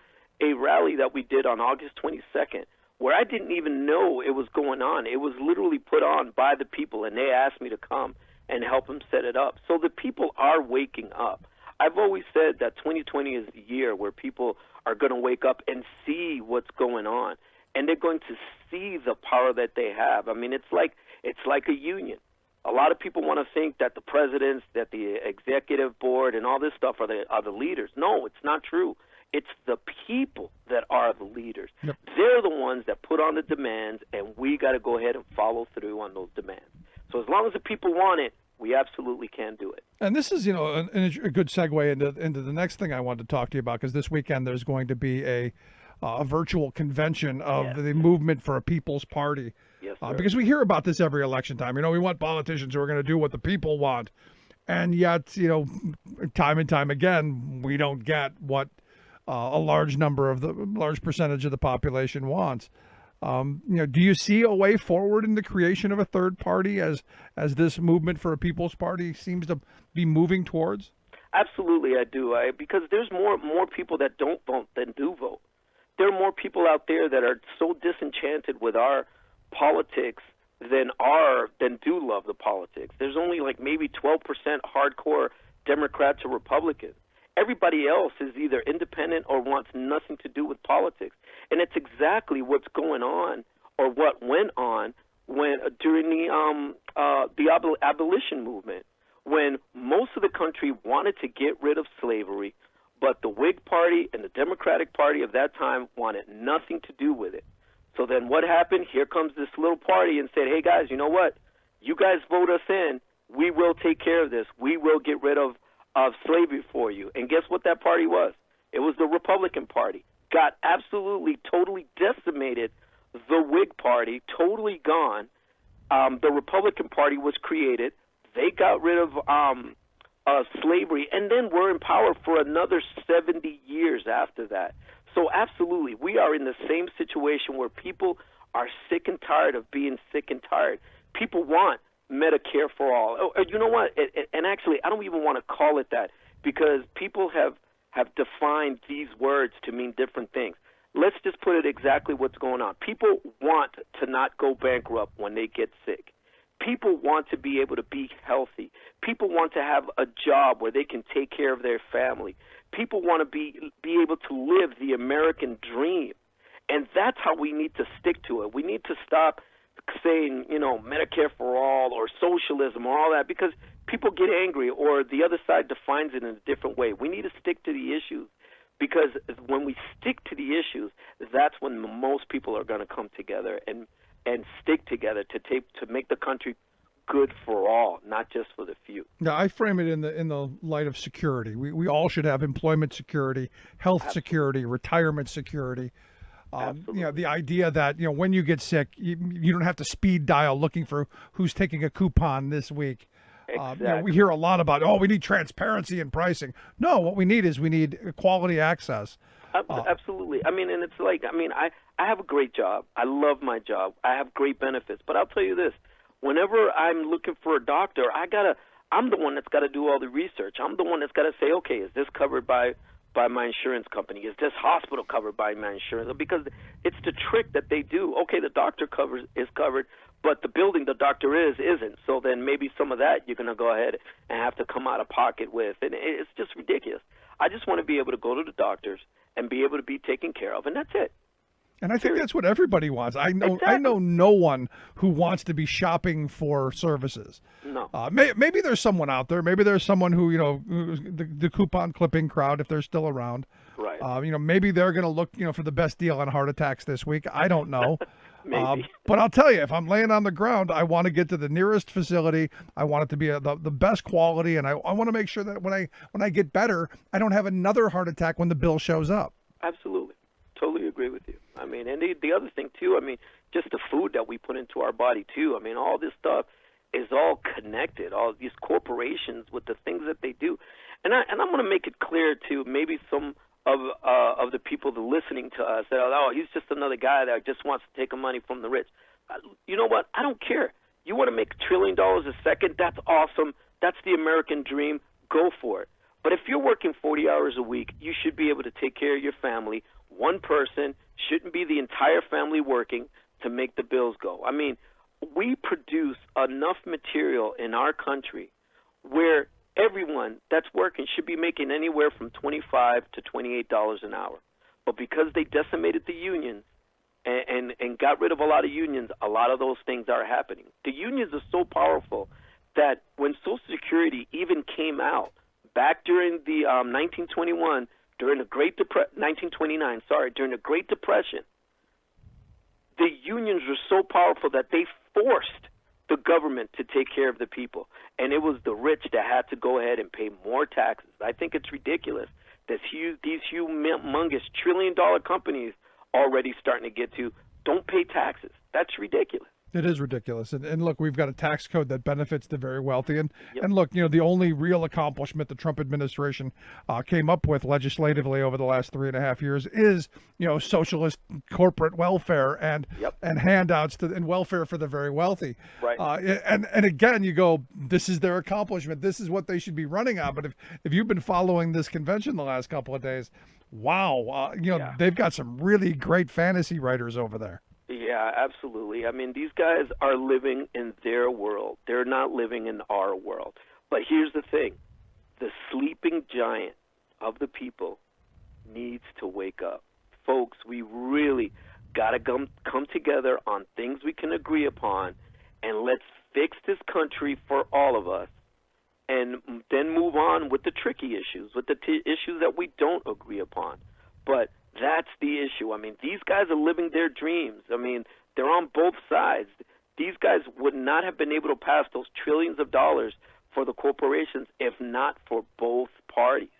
a rally that we did on August 22nd where I didn't even know it was going on. It was literally put on by the people, and they asked me to come and help them set it up. So the people are waking up. I've always said that 2020 is the year where people are going to wake up and see what's going on, and they're going to see the power that they have. I mean, it's like a union. A lot of people want to think that the presidents, that the executive board, and all this stuff are the leaders. No, it's not true. It's the people that are the leaders. Yep. They're the ones that put on the demands, and we got to go ahead and follow through on those demands. So as long as the people want it, we absolutely can do it.
And this is, you know, a good segue into the next thing I wanted to talk to you about, because this weekend there's going to be a a virtual convention of the movement for a people's party.
Yes, sir.
Because we hear about this every election time. We want politicians who are going to do what the people want. And yet, time and time again, we don't get what a large percentage of the population wants. Do you see a way forward in the creation of a third party as this movement for a people's party seems to be moving towards?
Absolutely, I do. Because there's more people that don't vote than do vote. There are more people out there that are so disenchanted with our politics than do love the politics. There's only like maybe 12% hardcore Democrats or Republicans. Everybody else is either independent or wants nothing to do with politics. And it's exactly what's going on, or what went on during the abolition movement, when most of the country wanted to get rid of slavery, but the Whig Party and the Democratic Party of that time wanted nothing to do with it. So then what happened? Here comes this little party and said, hey, guys, you know what? You guys vote us in. We will take care of this. We will get rid of slavery for you. And guess what that party was? It was the Republican Party. Got absolutely, totally decimated. The Whig Party, totally gone. The Republican Party was created. They got rid of slavery, and then were in power for another 70 years after that. So absolutely, we are in the same situation where people are sick and tired of being sick and tired. People want Medicare for all. Oh, you know what? And actually, I don't even want to call it that, because people have defined these words to mean different things. Let's just put it exactly what's going on. People want to not go bankrupt when they get sick. People want to be able to be healthy. People want to have a job where they can take care of their family. People want to be able to live the American dream. And that's how we need to stick to it. We need to stop saying, Medicare for all or socialism or all that, because people get angry, or the other side defines it in a different way. We need to stick to the issues, because when we stick to the issues, that's when most people are going to come together and stick together to make the country good for all, not just for the few.
Now, I frame it in the light of security. We all should have employment security, health security, retirement security. The idea that when you get sick, you don't have to speed dial looking for who's taking a coupon this week.
Exactly.
We hear a lot about we need transparency in pricing. No, what we need is quality access.
Absolutely. And it's like, I have a great job. I love my job. I have great benefits. But I'll tell you this, whenever I'm looking for a doctor, I'm the one that's got to do all the research. I'm the one that's got to say, okay, is this covered by my insurance company? Is this hospital covered by my insurance? Because it's the trick that they do. Okay, the doctor is covered, but the building the doctor isn't. So then maybe some of that you're going to go ahead and have to come out of pocket with. And it's just ridiculous. I just want to be able to go to the doctors and be able to be taken care of, and that's it.
And I think that's what everybody wants. I know no one who wants to be shopping for services.
No.
Maybe there's someone out there. Maybe there's someone who, the coupon clipping crowd, if they're still around.
Right.
Maybe they're going to look, for the best deal on heart attacks this week. I don't know.
Maybe.
But I'll tell you, if I'm laying on the ground, I want to get to the nearest facility. I want it to be the best quality, and I want to make sure that when I get better, I don't have another heart attack when the bill shows up.
Absolutely. Totally agree with you. And the other thing, too, just the food that we put into our body, too. All this stuff is all connected, all these corporations with the things that they do. And I'm going to make it clear to maybe some of the people that are listening to us that, he's just another guy that just wants to take money from the rich. You know what? I don't care. You want to make $1 trillion a second? That's awesome. That's the American dream. Go for it. But if you're working 40 hours a week, you should be able to take care of your family. One person shouldn't be the entire family working to make the bills go. We produce enough material in our country where everyone that's working should be making anywhere from $25 to $28 an hour. But because they decimated the unions and got rid of a lot of unions, a lot of those things are happening. The unions are so powerful that when Social Security even came out back during the 1929, during the Great Depression, the unions were so powerful that they forced the government to take care of the people. And it was the rich that had to go ahead and pay more taxes. I think it's ridiculous that these humongous $1 trillion companies already starting to get to. Don't pay taxes. That's ridiculous.
It is ridiculous. And look, we've got a tax code that benefits the very wealthy. And
Yep.
and look, the only real accomplishment the Trump administration came up with legislatively over the last 3.5 years is, socialist corporate welfare and
Yep.
and handouts and welfare for the very wealthy.
Right.
And again, you go, this is their accomplishment. This is what they should be running on. But if you've been following this convention the last couple of days, wow,
Yeah.
they've got some really great fantasy writers over there.
Yeah, absolutely. I mean, these guys are living in their world. They're not living in our world. But here's the thing. The sleeping giant of the people needs to wake up. Folks, we really got to come together on things we can agree upon, and let's fix this country for all of us, and then move on with the tricky issues, with the issues that we don't agree upon. But that's the issue. I mean, these guys are living their dreams. I mean, they're on both sides. These guys would not have been able to pass those trillions of dollars for the corporations if not for both parties.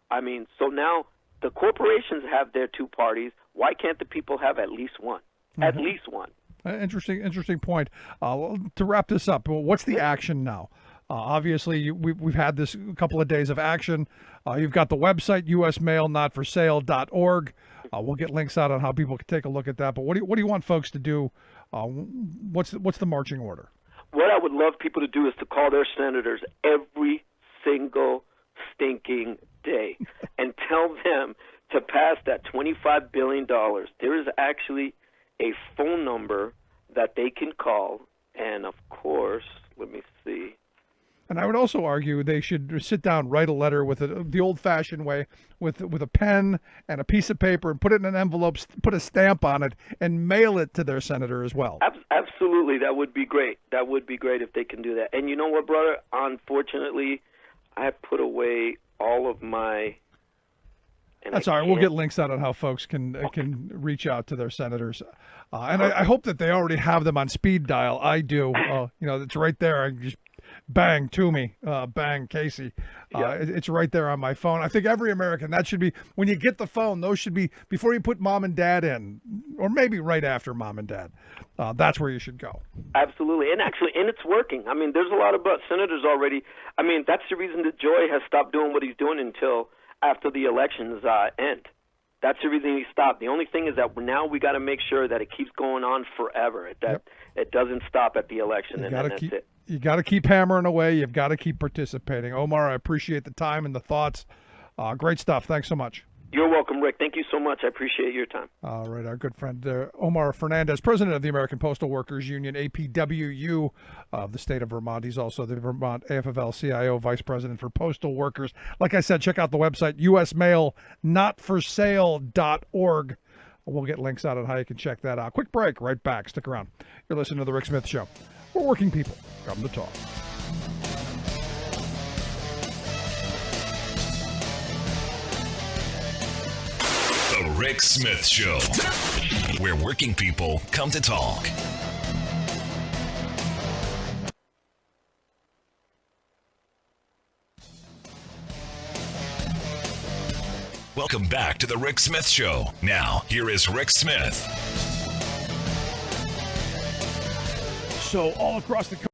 I mean, so now the corporations have their two parties. Why can't the people have at least one? At least one.
Interesting point. To wrap this up, what's the action now? Obviously, we've had this couple of days of action. You've got the website, usmailnotforsale.org. We'll get links out on how people can take a look at that. But what do you want folks to do? What's the marching order?
What I would love people to do is to call their senators every single stinking day and tell them to pass that $25 billion. There is actually a phone number that they can call. And, of course, let me see.
And I would also argue they should sit down, write a letter with the old-fashioned way, with a pen and a piece of paper, and put it in an envelope, put a stamp on it, and mail it to their senator as well.
Absolutely, that would be great. That would be great if they can do that. And you know what, brother? Unfortunately, I put away all of my.
That's all right. We'll get links out on how folks can reach out to their senators, and I hope that they already have them on speed dial. I do. It's right there. I just bang to me, bang Casey. It's right there on my phone. I think every American, that should be, when you get the phone, those should be before you put mom and dad in, or maybe right after mom and dad. That's where you should go.
Absolutely. And it's working. I mean, there's a lot of senators already. I mean, that's the reason that Joy has stopped doing what he's doing until after the elections end. That's the reason he stopped. The only thing is that now we got to make sure that it keeps going on forever. It doesn't stop at the election, and then that's it.
You got to keep hammering away. You've got to keep participating. Omar, I appreciate the time and the thoughts. Great stuff. Thanks so much.
You're welcome, Rick. Thank you so much. I appreciate your time.
All right, our good friend Omar Fernandez, president of the American Postal Workers Union, APWU, of the state of Vermont. He's also the Vermont AFL-CIO vice president for postal workers. Like I said, check out the website, usmailnotforsale.org. We'll get links out on how you can check that out. Quick break, right back. Stick around. You're listening to The Rick Smith Show. We're working people. Come to talk.
The Rick Smith Show, where working people come to talk. Welcome back to The Rick Smith Show. Now, here is Rick Smith.
So all across the country,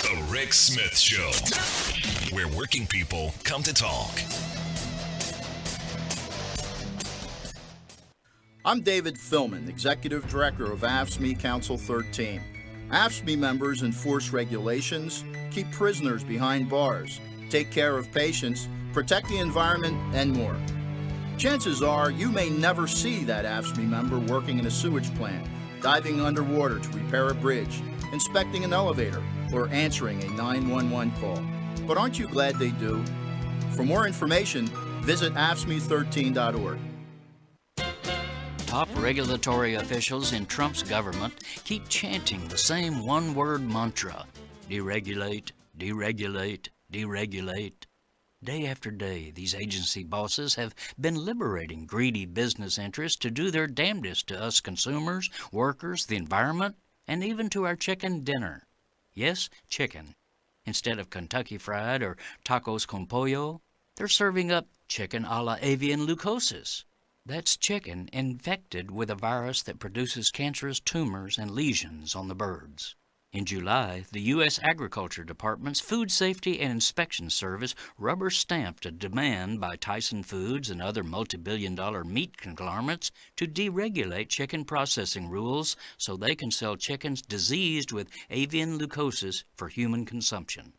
The Rick Smith Show, where working people come to talk.
I'm David Philman, Executive Director of AFSCME Council 13. AFSCME members enforce regulations, keep prisoners behind bars, take care of patients, protect the environment, and more. Chances are you may never see that AFSCME member working in a sewage plant, diving underwater to repair a bridge, inspecting an elevator, or answering a 911 call. But aren't you glad they do? For more information, visit AFSCME13.org.
Top regulatory officials in Trump's government keep chanting the same one-word mantra: deregulate, deregulate, deregulate. Day after day, these agency bosses have been liberating greedy business interests to do their damnedest to us consumers, workers, the environment, and even to our chicken dinner. Yes, chicken. Instead of Kentucky Fried or tacos con pollo, they're serving up chicken a la avian leukosis. That's chicken infected with a virus that produces cancerous tumors and lesions on the birds. In July, the U.S. Agriculture Department's Food Safety and Inspection Service rubber-stamped a demand by Tyson Foods and other multi-billion-dollar meat conglomerates to deregulate chicken processing rules so they can sell chickens diseased with avian leukosis for human consumption.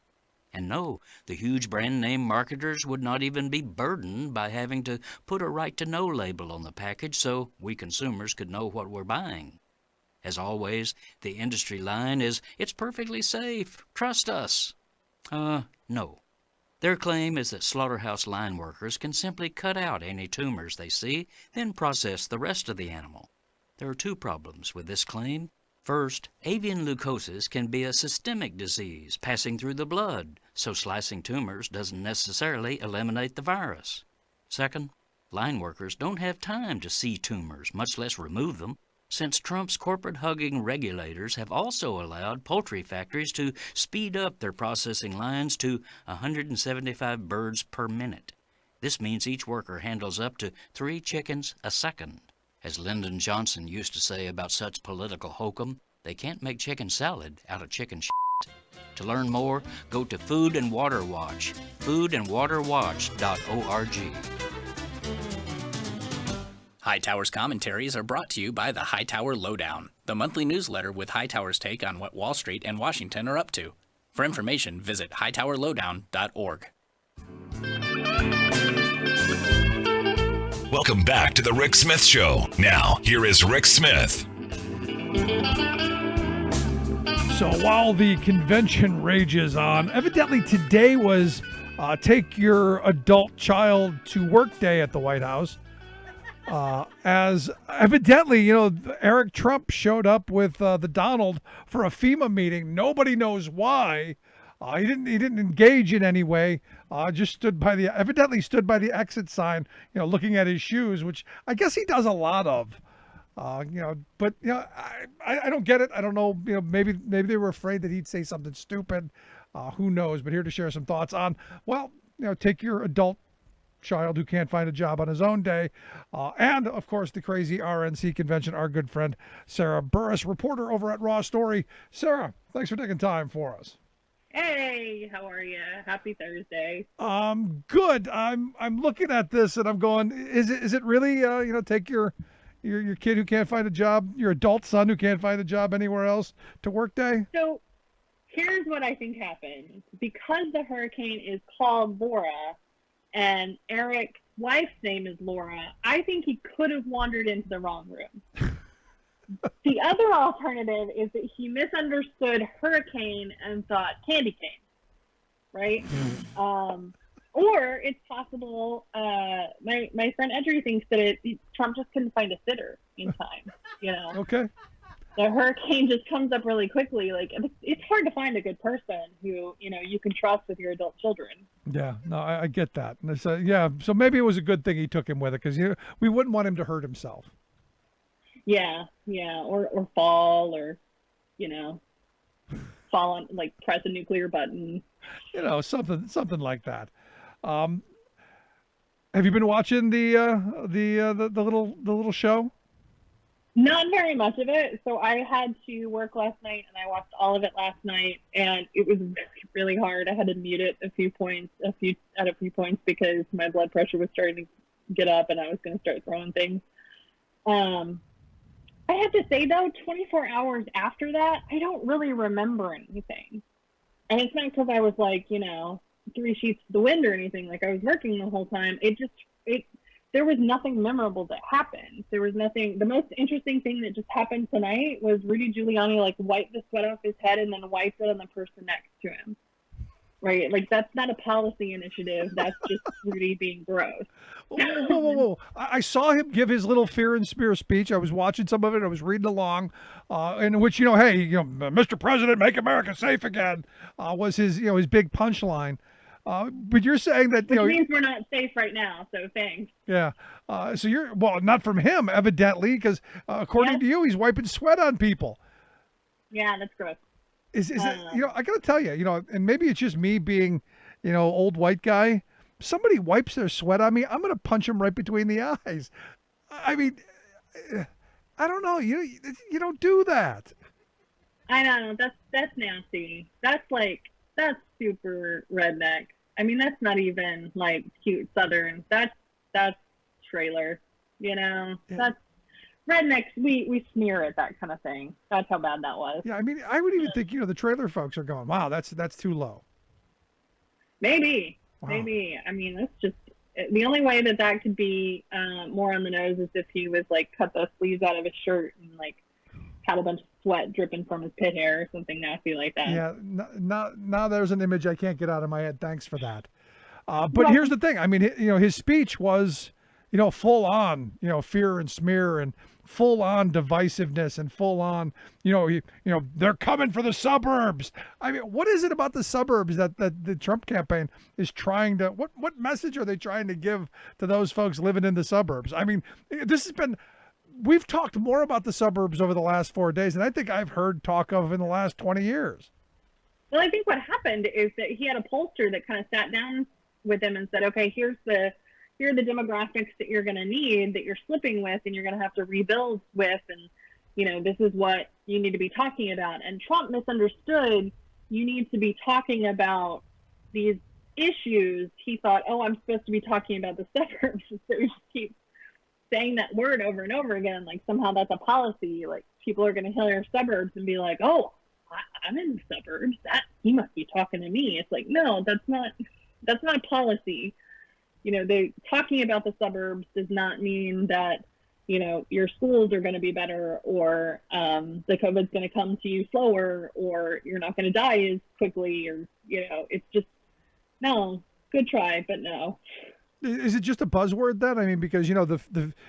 And no, the huge brand-name marketers would not even be burdened by having to put a right-to-know label on the package so we consumers could know what we're buying. As always, the industry line is, "It's perfectly safe. Trust us." No. Their claim is that slaughterhouse line workers can simply cut out any tumors they see, then process the rest of the animal. There are two problems with this claim. First, avian leukosis can be a systemic disease passing through the blood, so slicing tumors doesn't necessarily eliminate the virus. Second, line workers don't have time to see tumors, much less remove them, since Trump's corporate-hugging regulators have also allowed poultry factories to speed up their processing lines to 175 birds per minute. This means each worker handles up to 3 chickens a second. As Lyndon Johnson used to say about such political hokum, they can't make chicken salad out of chicken shit. To learn more, go to Food and Water Watch, foodandwaterwatch.org.
Hightower's commentaries are brought to you by the Hightower Lowdown, the monthly newsletter with Hightower's take on what Wall Street and Washington are up to. For information, visit hightowerlowdown.org.
Welcome back to the Rick Smith Show. Now, here is Rick Smith.
So while the convention rages on, evidently today was take your adult child to work day at the White House. As evidently, Eric Trump showed up with the Donald for a FEMA meeting. Nobody knows why. He didn't engage in any way. Just evidently stood by the exit sign, looking at his shoes, which I guess he does a lot of. But I don't get it. I don't know. Maybe they were afraid that he'd say something stupid. Who knows? But here to share some thoughts on, take your adult child who can't find a job on his own day, and of course the crazy RNC convention. Our good friend Sarah Burris, reporter over at Raw Story. Sarah, thanks for taking time for us.
Hey, how are you? Happy Thursday.
Good. I'm looking at this and I'm going, is it really take your kid who can't find a job, your adult son who can't find a job anywhere else to work day?
So here's what I think happened. Because the hurricane is called Laura and Eric's wife's name is Laura, I think he could have wandered into the wrong room. The other alternative is that he misunderstood hurricane and thought candy cane, right? Or it's possible, my friend Edry thinks that Trump just couldn't find a sitter in time,
Okay.
The hurricane just comes up really quickly. Like, it's hard to find a good person who, you can trust with your adult children.
Yeah, no, I get that. And so, so maybe it was a good thing he took him with it, because we wouldn't want him to hurt himself.
Yeah, or fall, or, fall on, like, press a nuclear button.
Something like that. Have you been watching the little show?
Not very much of it. So I had to work last night, and I watched all of it last night, and it was really, really hard. I had to mute it at a few points because my blood pressure was starting to get up, and I was going to start throwing things. I have to say though, 24 hours after that, I don't really remember anything, and it's not because I was like, 3 sheets to the wind or anything. Like, I was working the whole time. There was nothing memorable that happened. There was nothing. The most interesting thing that just happened tonight was Rudy Giuliani wiped the sweat off his head and then wiped it on the person next to him. right? Like that's not a policy initiative. That's just Rudy being gross.
Whoa, whoa, whoa, whoa. I saw him give his little fear and spear speech. I was watching some of it. I was reading along, in which, hey, Mr. President, make America safe again, was his, his big punchline. But you're saying that,
Which means we're not safe right now. So thanks.
Yeah. So not from him, evidently, because according to you, he's wiping sweat on people.
Yeah, that's gross.
Is it, I got to tell you, and maybe it's just me being, old white guy. Somebody wipes their sweat on me, I'm going to punch them right between the eyes. I mean, I don't know. You don't do that.
I know. That's nasty. That's super redneck. I mean, that's not even like cute Southern. That's trailer,
Yeah.
That's rednecks. We sneer at that kind of thing. That's how bad that was.
Yeah. I mean, I would even think, the trailer folks are going, wow, that's too low.
Maybe.
Wow.
Maybe. I mean, that's just the only way that could be more on the nose is if he was like cut the sleeves out of his shirt and like had a bunch of sweat dripping from his pit hair or something nasty like that.
Yeah. Now there's an image I can't get out of my head. Thanks for that. But here's the thing. I mean, his speech was, full on, fear and smear and full on divisiveness and full on, they're coming for the suburbs. I mean, what is it about the suburbs that the Trump campaign is trying to, what message are they trying to give to those folks living in the suburbs? I mean, we've talked more about the suburbs over the last 4 days than I think I've heard talk of in the last 20 years.
Well, I think what happened is that he had a pollster that kind of sat down with him and said, okay, here are the demographics that you're going to need, that you're slipping with, and you're going to have to rebuild with, and this is what you need to be talking about. And Trump misunderstood. You need to be talking about these issues. He thought, oh, I'm supposed to be talking about the suburbs. So he just keeps saying that word over and over again, like somehow that's a policy. Like people are going to hear suburbs and be like, oh, I'm in the suburbs. He must be talking to me. It's like, no, that's not a policy. They talking about the suburbs does not mean that, your schools are going to be better, or the COVID's going to come to you slower, or you're not going to die as quickly, or, it's just, no, good try, but no.
Is it just a buzzword then? I mean, because,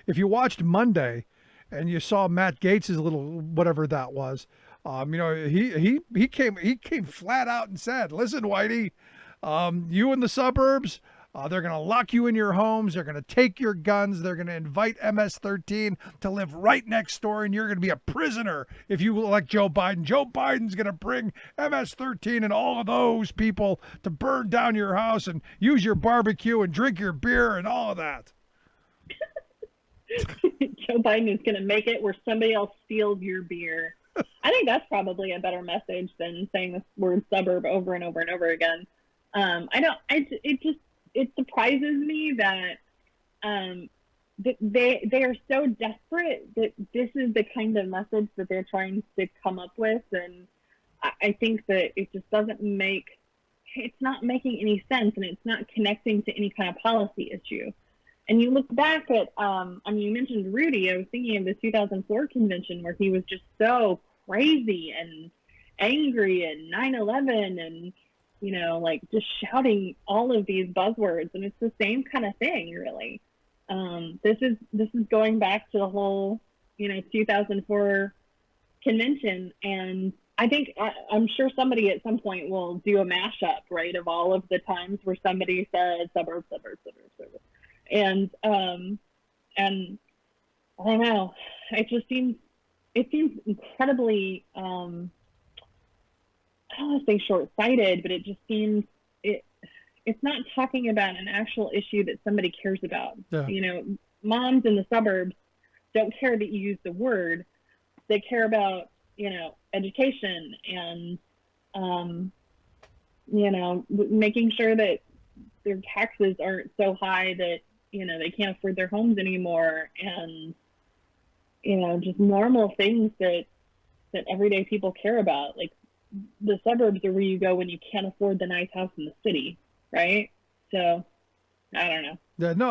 if you watched Monday and you saw Matt Gaetz' little, whatever that was, he came flat out and said, listen, Whitey, you in the suburbs, they're going to lock you in your homes. They're going to take your guns. They're going to invite MS-13 to live right next door, and you're going to be a prisoner if you elect Joe Biden. Joe Biden's going to bring MS-13 and all of those people to burn down your house and use your barbecue and drink your beer and all of that.
Joe Biden is going to make it where somebody else steals your beer. I think that's probably a better message than saying this word suburb over and over and over again. It surprises me that they are so desperate that this is the kind of message that they're trying to come up with, and I think that it just it's not making any sense, and it's not connecting to any kind of policy issue. And you look back at, you mentioned Rudy. I was thinking of the 2004 convention where he was just so crazy and angry, and 9/11 and just shouting all of these buzzwords, and it's the same kind of thing, really. This is going back to the whole, 2004 convention, and I think I'm sure somebody at some point will do a mashup, right, of all of the times where somebody said suburb, and I don't know, it seems incredibly. I don't want to say short-sighted, but it just seems it's not talking about an actual issue that somebody cares about. Yeah. Moms in the suburbs don't care that you use the word. They care about, education and, making sure that their taxes aren't so high that, they can't afford their homes anymore, and, just normal things that everyday people care about. Like, the suburbs are where you go when you can't afford the nice house in the city, right? So, I don't know.
Yeah, no.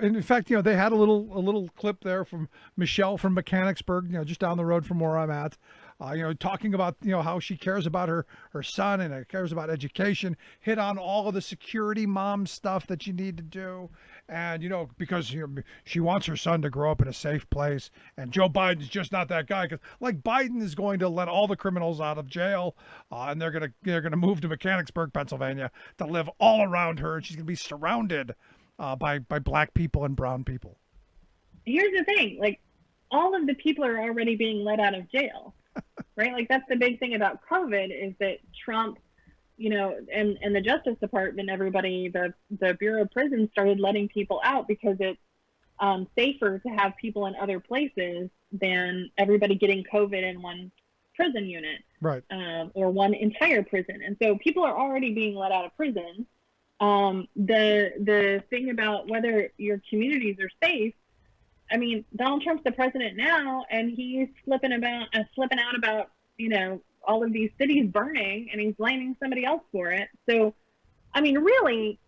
In fact, they had a little clip there from Michelle from Mechanicsburg, just down the road from where I'm at, talking about, how she cares about her son and cares about education, hit on all of the security mom stuff that you need to do. And, because she wants her son to grow up in a safe place. And Joe Biden's just not that guy. Because, Biden is going to let all the criminals out of jail, and they're gonna move to Mechanicsburg, Pennsylvania, to live all around her. And she's going to be surrounded by black people and brown people.
Here's the thing, all of the people are already being let out of jail, right? That's the big thing about COVID is that Trump, and the Justice Department, everybody, the Bureau of Prisons started letting people out because it's safer to have people in other places than everybody getting COVID in one prison unit,
right?
Or one entire prison. And so people are already being let out of prison. The thing about whether your communities are safe, I mean, Donald Trump's the president now, and he's flipping out about, all of these cities burning, and he's blaming somebody else for it. So, I mean, really,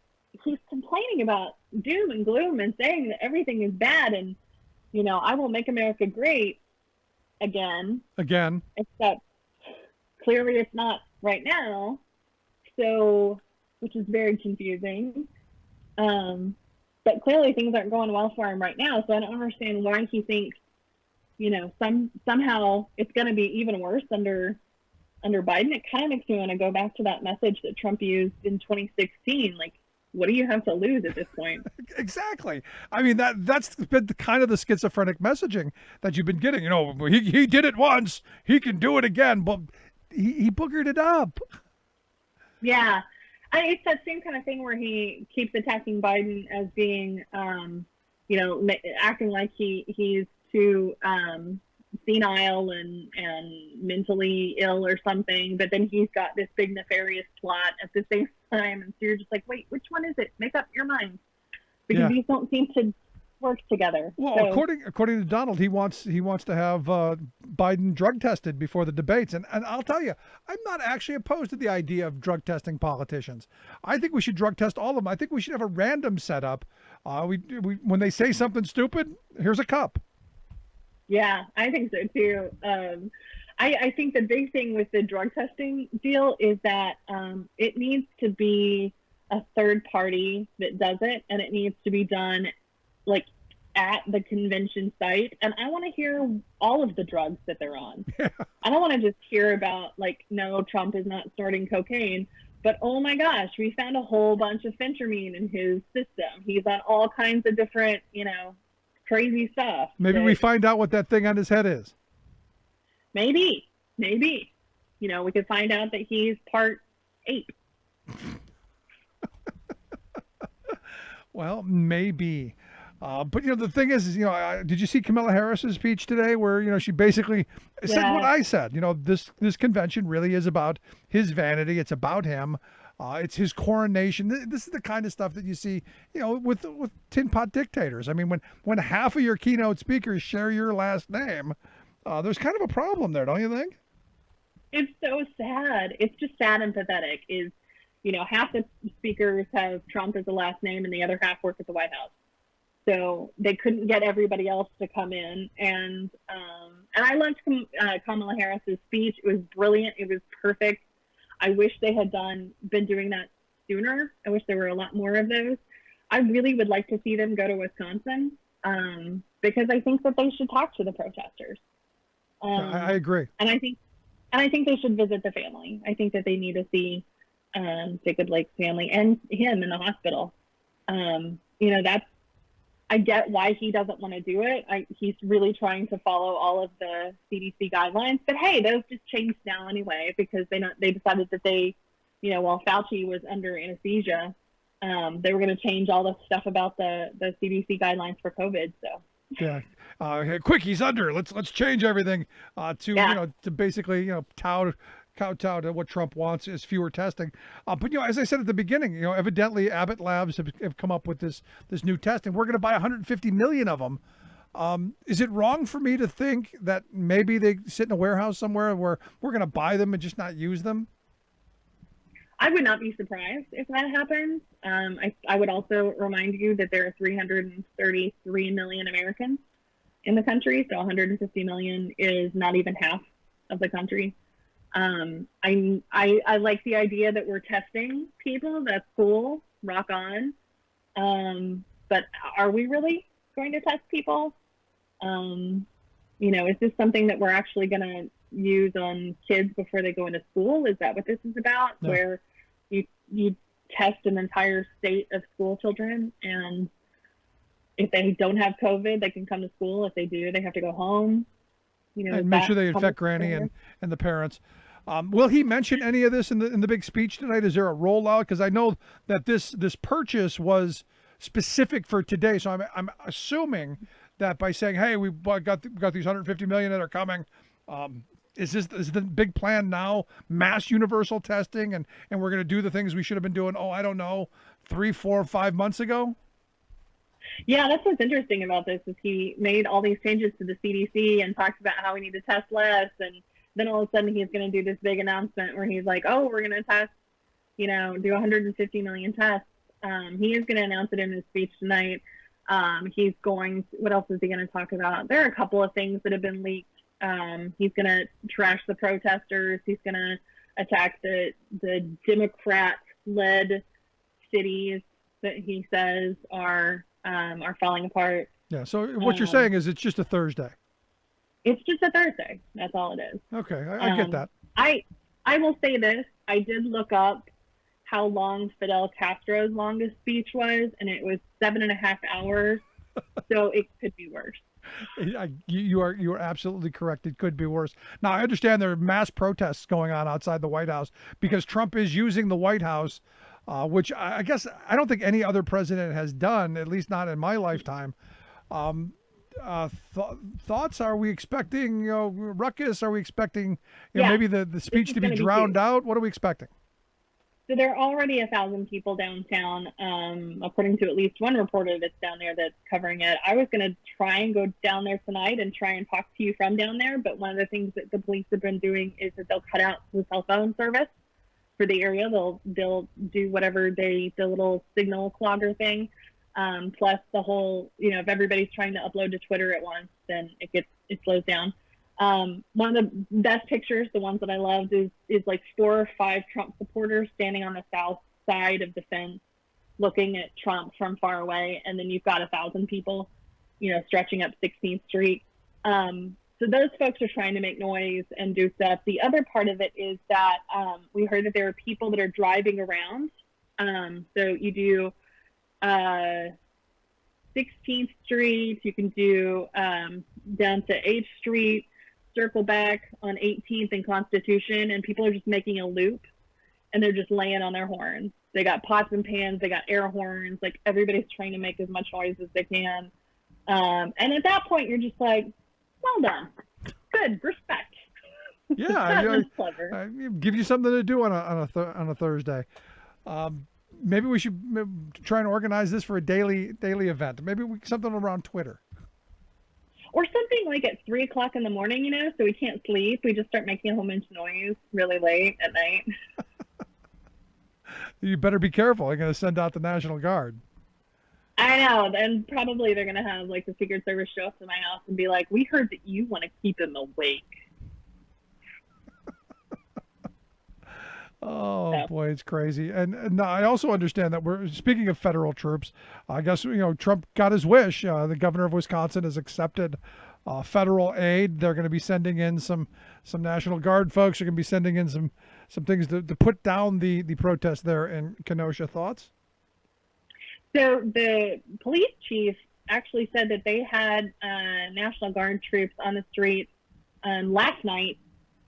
he's complaining about doom and gloom and saying that everything is bad and, I will make America great again. Except clearly it's not right now. So, which is very confusing. But clearly things aren't going well for him right now. So I don't understand why he thinks, somehow it's going to be even worse under Biden. It kind of makes me want to go back to that message that Trump used in 2016. What do you have to lose at this point?
Exactly. I mean, that's been kind of the schizophrenic messaging that you've been getting. He did it once, he can do it again, but he boogered it up.
Yeah. It's that same kind of thing where he keeps attacking Biden as being, acting like he's too senile and mentally ill or something, but then he's got this big nefarious plot at the same time, and so you're just like, wait, which one is it? Make up your mind, because these don't seem to work together.
Well, so, according to Donald, he wants to have Biden drug tested before the debates, and I'll tell you, I'm not actually opposed to the idea of drug testing politicians. I think we should drug test all of them. I think we should have a random setup. We when they say something stupid, here's a cup.
Yeah, I think so too. I think the big thing with the drug testing deal is that it needs to be a third party that does it, and it needs to be done at the convention site. And I want to hear all of the drugs that they're on. Yeah. I don't want to just hear about no, Trump is not snorting cocaine, but oh my gosh, we found a whole bunch of phentermine in his system. He's on all kinds of different, crazy stuff.
Maybe we find out what that thing on his head is.
Maybe, we could find out that he's part ape.
Well, maybe. But the thing is, did you see Kamala Harris's speech today, where she basically said what I said? This convention really is about his vanity. It's about him. It's his coronation. This is the kind of stuff that you see, with tin pot dictators. I mean, when half of your keynote speakers share your last name, there's kind of a problem there, don't you think?
It's so sad. It's just sad and pathetic. Half the speakers have Trump as a last name, and the other half work at the White House. So they couldn't get everybody else to come in. And I loved Kamala Harris's speech. It was brilliant. It was perfect. I wish they had been doing that sooner. I wish there were a lot more of those. I really would like to see them go to Wisconsin, because I think that they should talk to the protesters.
I agree.
And I think they should visit the family. I think that they need to see Jacob Blake's family and him in the hospital. I get why he doesn't want to do it. He's really trying to follow all of the CDC guidelines, but hey, those just changed now anyway, because they decided that while Fauci was under anesthesia, they were going to change all the stuff about the CDC guidelines for COVID. So
yeah, quick, he's under. Let's change everything to basically kowtow to what Trump wants is fewer testing. But as I said at the beginning, evidently Abbott Labs have come up with this new testing. We're going to buy 150 million of them. Is it wrong for me to think that maybe they sit in a warehouse somewhere where we're going to buy them and just not use them?
I would not be surprised if that happens. I would also remind you that there are 333 million Americans in the country, so 150 million is not even half of the country. I like the idea that we're testing people. That's cool. Rock on. But are we really going to test people? Is this something that we're actually going to use on kids before they go into school? Is that what this is about? No. Where you test an entire state of school children, and if they don't have COVID, they can come to school. If they do, they have to go home.
And make sure they infect Granny and the parents. Will he mention any of this in the big speech tonight? Is there a rollout? Because I know that this purchase was specific for today, so I'm assuming that by saying, "Hey, we got these 150 million that are coming," is the big plan now mass universal testing, and we're going to do the things we should have been doing? Oh, I don't know, 3, 4, 5 months ago.
Yeah, that's what's interesting about this is he made all these changes to the CDC and talked about how we need to test less, and then all of a sudden he's going to do this big announcement where he's like, "Oh, we're going to test, do 150 million tests." He is going to announce it in his speech tonight. What else is he going to talk about? There are a couple of things that have been leaked. He's going to trash the protesters. He's going to attack the Democrat-led cities that he says are falling apart.
Yeah. So what you're saying is it's just a Thursday.
It's just a Thursday. That's all it is.
Okay, I get that.
I will say this. I did look up how long Fidel Castro's longest speech was, and it was 7.5 hours. So it could be worse.
You are absolutely correct. It could be worse. Now, I understand there are mass protests going on outside the White House because Trump is using the White House, which I guess I don't think any other president has done, at least not in my lifetime. Thoughts? Are we expecting ruckus? Are we expecting maybe the speech to be drowned out? What are we expecting?
So there are already 1,000 people downtown, according to at least one reporter that's down there that's covering it. I was going to try and go down there tonight and try and talk to you from down there, but one of the things that the police have been doing is that they'll cut out the cell phone service for the area. They'll do whatever the little signal clogger thing. Plus the whole, if everybody's trying to upload to Twitter at once, then it slows down. One of the best pictures, the ones that I loved, is like 4 or 5 Trump supporters standing on the south side of the fence, looking at Trump from far away, and then you've got 1,000 people, stretching up 16th Street. So those folks are trying to make noise and do stuff. The other part of it is that we heard that there are people that are driving around. So you do 16th Street, you can do down to 8th Street, circle back on 18th and Constitution, and people are just making a loop, and they're just laying on their horns. They got pots and pans, they got air horns, like everybody's trying to make as much noise as they can. And at that point, you're just like, well done, good, respect.
Yeah,
That was clever.
Give you something to do on a Thursday. Maybe we should try and organize this for a daily event. Maybe something around Twitter.
Or something like at 3 o'clock in the morning, so we can't sleep. We just start making a whole bunch of noise really late at night.
You better be careful. They're going to send out the National Guard.
I know. And probably they're going to have the Secret Service show up to my house and be like, "We heard that you want to keep him awake."
Oh, boy, it's crazy. And I also understand that we're speaking of federal troops. I guess, Trump got his wish. The governor of Wisconsin has accepted federal aid. They're going to be sending in some National Guard folks. They're going to be sending in some things to put down the protest there in Kenosha. Thoughts?
So the police chief actually said that they had National Guard troops on the street last night.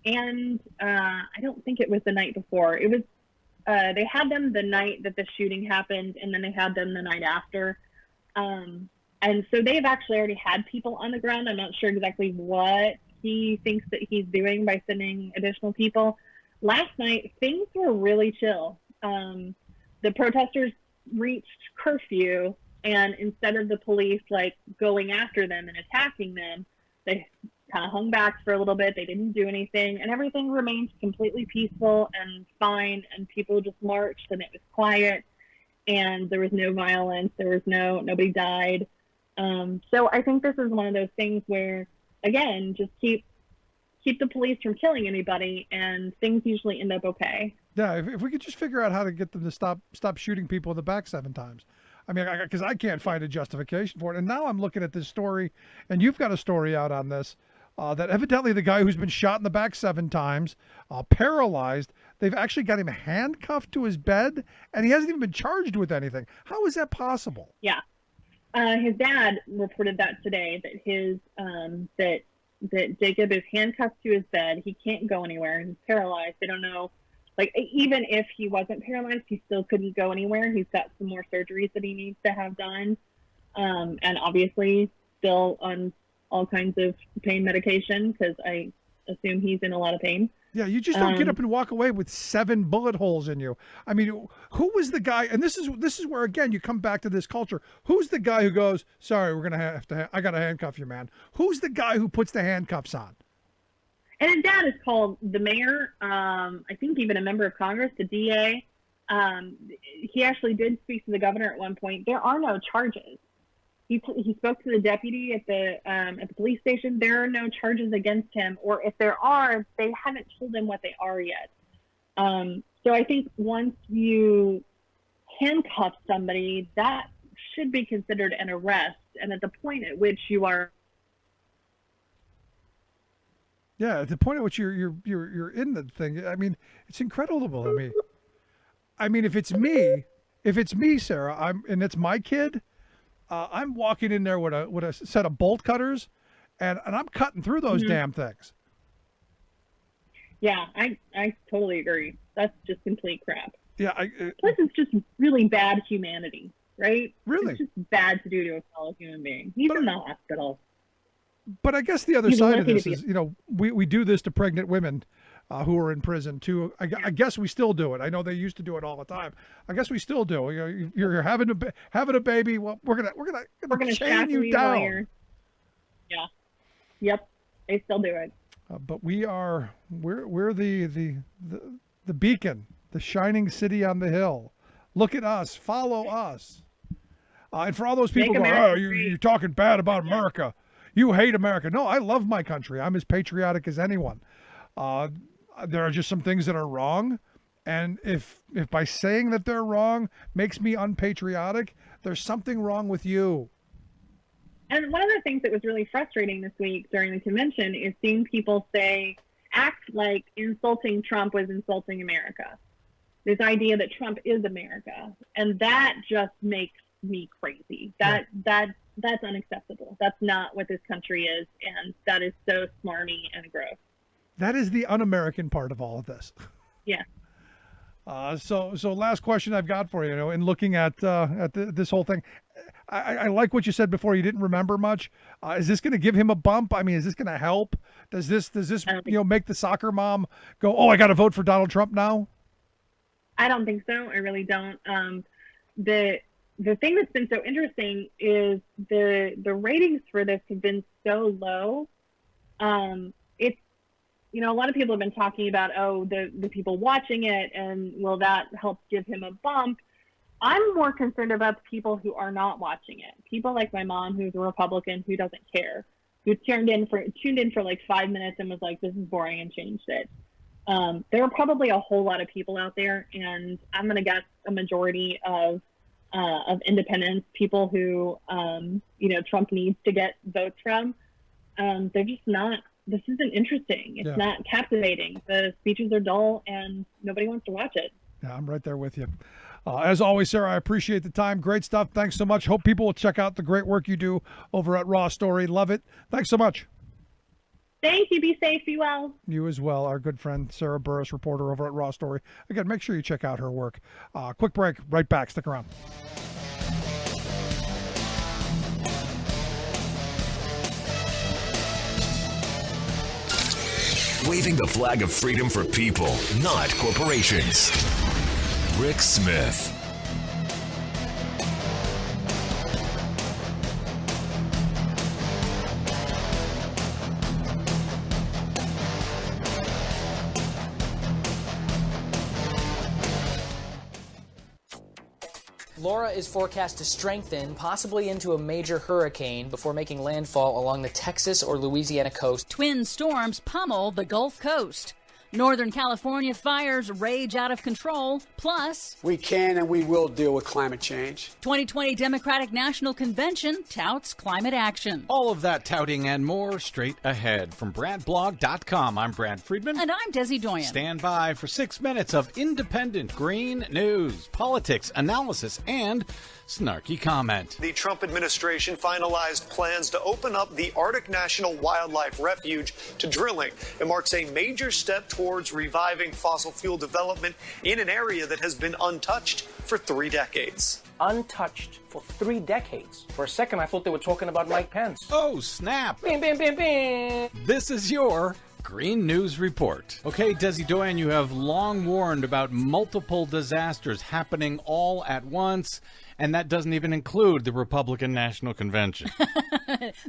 And I don't think it was the night before. It was they had them the night that the shooting happened, and then they had them the night after. And so they've actually already had people on the ground. I'm not sure exactly what he thinks that he's doing by sending additional people. Last night, things were really chill. The protesters reached curfew, and instead of the police going after them and attacking them, they kind of hung back for a little bit. They didn't do anything, and everything remained completely peaceful and fine, and people just marched, and it was quiet, and there was no violence. There was nobody died. So I think this is one of those things where, again, just keep keep the police from killing anybody, and things usually end up okay.
Yeah, if we could just figure out how to get them to stop shooting people in the back 7 times. I mean, because I can't find a justification for it. And now I'm looking at this story, and you've got a story out on this, that evidently the guy who's been shot in the back 7 times, paralyzed, they've actually got him handcuffed to his bed, and he hasn't even been charged with anything. How is that possible?
Yeah. His dad reported that today, that his that Jacob is handcuffed to his bed. He can't go anywhere. He's paralyzed. They don't know. Like, even if he wasn't paralyzed, he still couldn't go anywhere. He's got some more surgeries that he needs to have done. And obviously still on all kinds of pain medication, because I assume he's in a lot of pain.
Yeah, you just don't get up and walk away with 7 bullet holes in you. I mean, who was the guy? And this is where, again, you come back to this culture. Who's the guy who goes, sorry, we're going to have to, I got to handcuff you, man. Who's the guy who puts the handcuffs on?
And his dad is called the mayor, I think even a member of Congress, the DA. He actually did speak to the governor at one point. There are no charges. He spoke to the deputy at the police station. There are no charges against him, or if there are, they haven't told him what they are yet. So I think once you handcuff somebody, that should be considered an arrest. And at the point at which you are,
yeah, at the point at which you're in the thing. I mean, it's incredible to me. I mean, if it's me, Sarah, and it's my kid. I'm walking in there with a set of bolt cutters, and I'm cutting through those damn things.
Yeah, I totally agree. That's just complete crap.
Yeah.
Plus, it's just really bad humanity, right?
Really?
It's just bad to do to a fellow human being. He's in the hospital.
But I guess the other side of this is, we do this to pregnant women who are in prison too. I guess we still do it. I know they used to do it all the time. I guess we still do. You're having a baby. Well, we're gonna chain you down.
Yeah. Yep. They still do it.
But we're the beacon, the shining city on the hill. Look at us. Follow us. And for all those people going, oh, you're talking bad about America. You hate America. No, I love my country. I'm as patriotic as anyone. There are just some things that are wrong. And if by saying that they're wrong makes me unpatriotic, there's something wrong with you.
And one of the things that was really frustrating this week during the convention is seeing people act like insulting Trump was insulting America. This idea that Trump is America. And that just makes me crazy. That's unacceptable. That's not what this country is, and that is so smarmy and gross.
That is the un-American part of all of this.
Yeah.
So last question I've got for you. In looking at this whole thing, I like what you said before. You didn't remember much. Is this going to give him a bump? I mean, is this going to help? Does this make the soccer mom go, oh, I got to vote for Donald Trump now?
I don't think so. I really don't. The thing that's been so interesting is the ratings for this have been so low. It's, a lot of people have been talking about, the people watching it, and will that help give him a bump? I'm more concerned about the people who are not watching it. People like my mom, who's a Republican, who doesn't care, who tuned in for like 5 minutes and was like, this is boring, and changed it. There are probably a whole lot of people out there, and I'm going to guess a majority of independents, people who, Trump needs to get votes from. They're just not, this isn't interesting. It's not captivating. The speeches are dull, and nobody wants to watch it.
Yeah, I'm right there with you. As always, Sarah, I appreciate the time. Great stuff. Thanks so much. Hope people will check out the great work you do over at Raw Story. Love it. Thanks so much.
Thank you. Be safe. Be well.
You as well. Our good friend, Sarah Burris, reporter over at Raw Story. Again, make sure you check out her work. Quick break. Right back. Stick around.
Waving the flag of freedom for people, not corporations. Rick Smith.
Laura is forecast to strengthen, possibly into a major hurricane, before making landfall along the Texas or Louisiana coast.
Twin storms pummel the Gulf Coast. Northern California fires rage out of control. Plus,
we can and we will deal with climate change.
2020 Democratic National Convention touts climate action.
All of that touting and more straight ahead. From BradBlog.com, I'm Brad Friedman.
And I'm Desi Doyen.
Stand by for 6 minutes of independent green news, politics, analysis, and snarky comment.
The Trump administration finalized plans to open up the Arctic National Wildlife Refuge to drilling. It marks a major step towards reviving fossil fuel development in an area that has been untouched for 3 decades.
Untouched for 3 decades. For a second, I thought they were talking about Mike Pence.
Oh, snap.
Bing, bing, bing, bing.
This is your Green News Report. Okay, Desi Doyen, you have long warned about multiple disasters happening all at once, and that doesn't even include the Republican National Convention.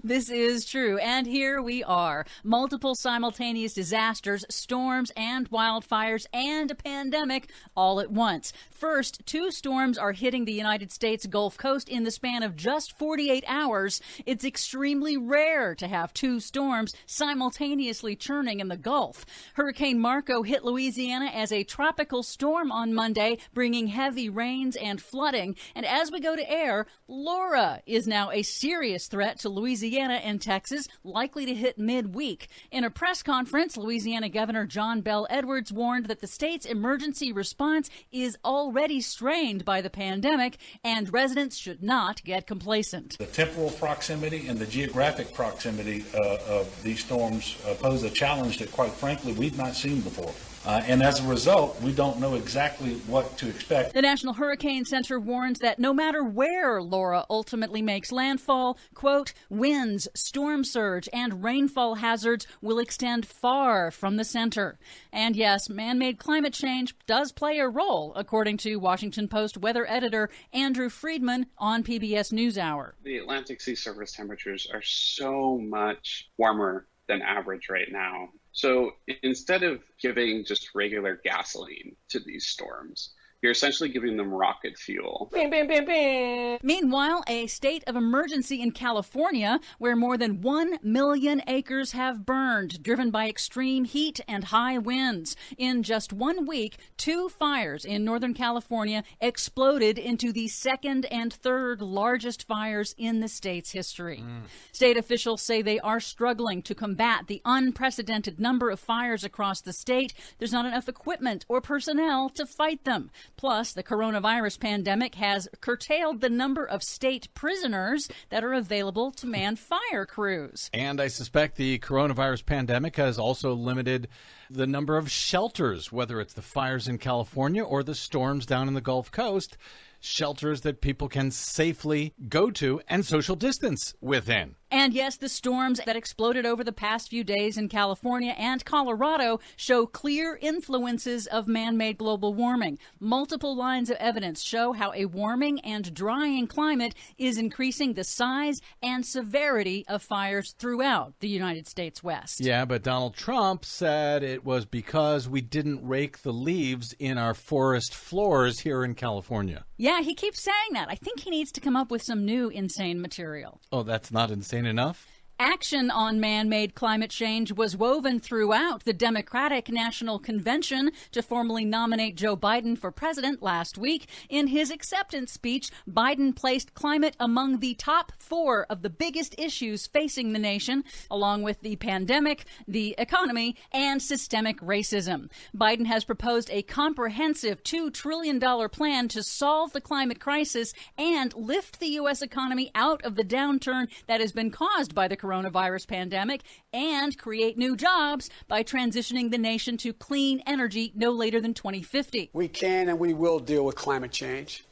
This is true, and here we are. Multiple simultaneous disasters, storms and wildfires, and a pandemic all at once. First, 2 storms are hitting the United States Gulf Coast in the span of just 48 hours. It's extremely rare to have 2 storms simultaneously churning in the Gulf. Hurricane Marco hit Louisiana as a tropical storm on Monday, bringing heavy rains and flooding. And as we go to air, Laura is now a serious threat to Louisiana and Texas, likely to hit midweek. In a press conference, Louisiana Governor John Bel Edwards warned that the state's emergency response is already strained by the pandemic, and residents should not get complacent.
The temporal proximity and the geographic proximity of these storms pose a challenge that, quite frankly, we've not seen before. And as a result, we don't know exactly what to expect.
The National Hurricane Center warns that no matter where Laura ultimately makes landfall, quote, winds, storm surge, and rainfall hazards will extend far from the center. And yes, man-made climate change does play a role, according to Washington Post weather editor Andrew Friedman on PBS NewsHour.
The Atlantic sea surface temperatures are so much warmer than average right now. So instead of giving just regular gasoline to these storms, you're essentially giving them rocket fuel.
Bing, bing, bing, bing.
Meanwhile, a state of emergency in California, where more than 1 million acres have burned, driven by extreme heat and high winds. In just 1 week, 2 fires in Northern California exploded into the second and third largest fires in the state's history. State officials say they are struggling to combat the unprecedented number of fires across the state. There's not enough equipment or personnel to fight them. Plus, the coronavirus pandemic has curtailed the number of state prisoners that are available to man fire crews.
And I suspect the coronavirus pandemic has also limited the number of shelters, whether it's the fires in California or the storms down in the Gulf Coast, shelters that people can safely go to and social distance within.
And yes, the storms that exploded over the past few days in California and Colorado show clear influences of man-made global warming. Multiple lines of evidence show how a warming and drying climate is increasing the size and severity of fires throughout the United States West.
Yeah, but Donald Trump said it was because we didn't rake the leaves in our forest floors here in California.
Yeah, he keeps saying that. I think he needs to come up with some new insane material.
Oh, that's not insane enough?
Action on man-made climate change was woven throughout the Democratic National Convention to formally nominate Joe Biden for president last week. In his acceptance speech, Biden placed climate among the top 4 of the biggest issues facing the nation, along with the pandemic, the economy, and systemic racism. Biden has proposed a comprehensive $2 trillion plan to solve the climate crisis and lift the U.S. economy out of the downturn that has been caused by the coronavirus pandemic and create new jobs by transitioning the nation to clean energy no later than 2050.
We can and we will deal with climate change.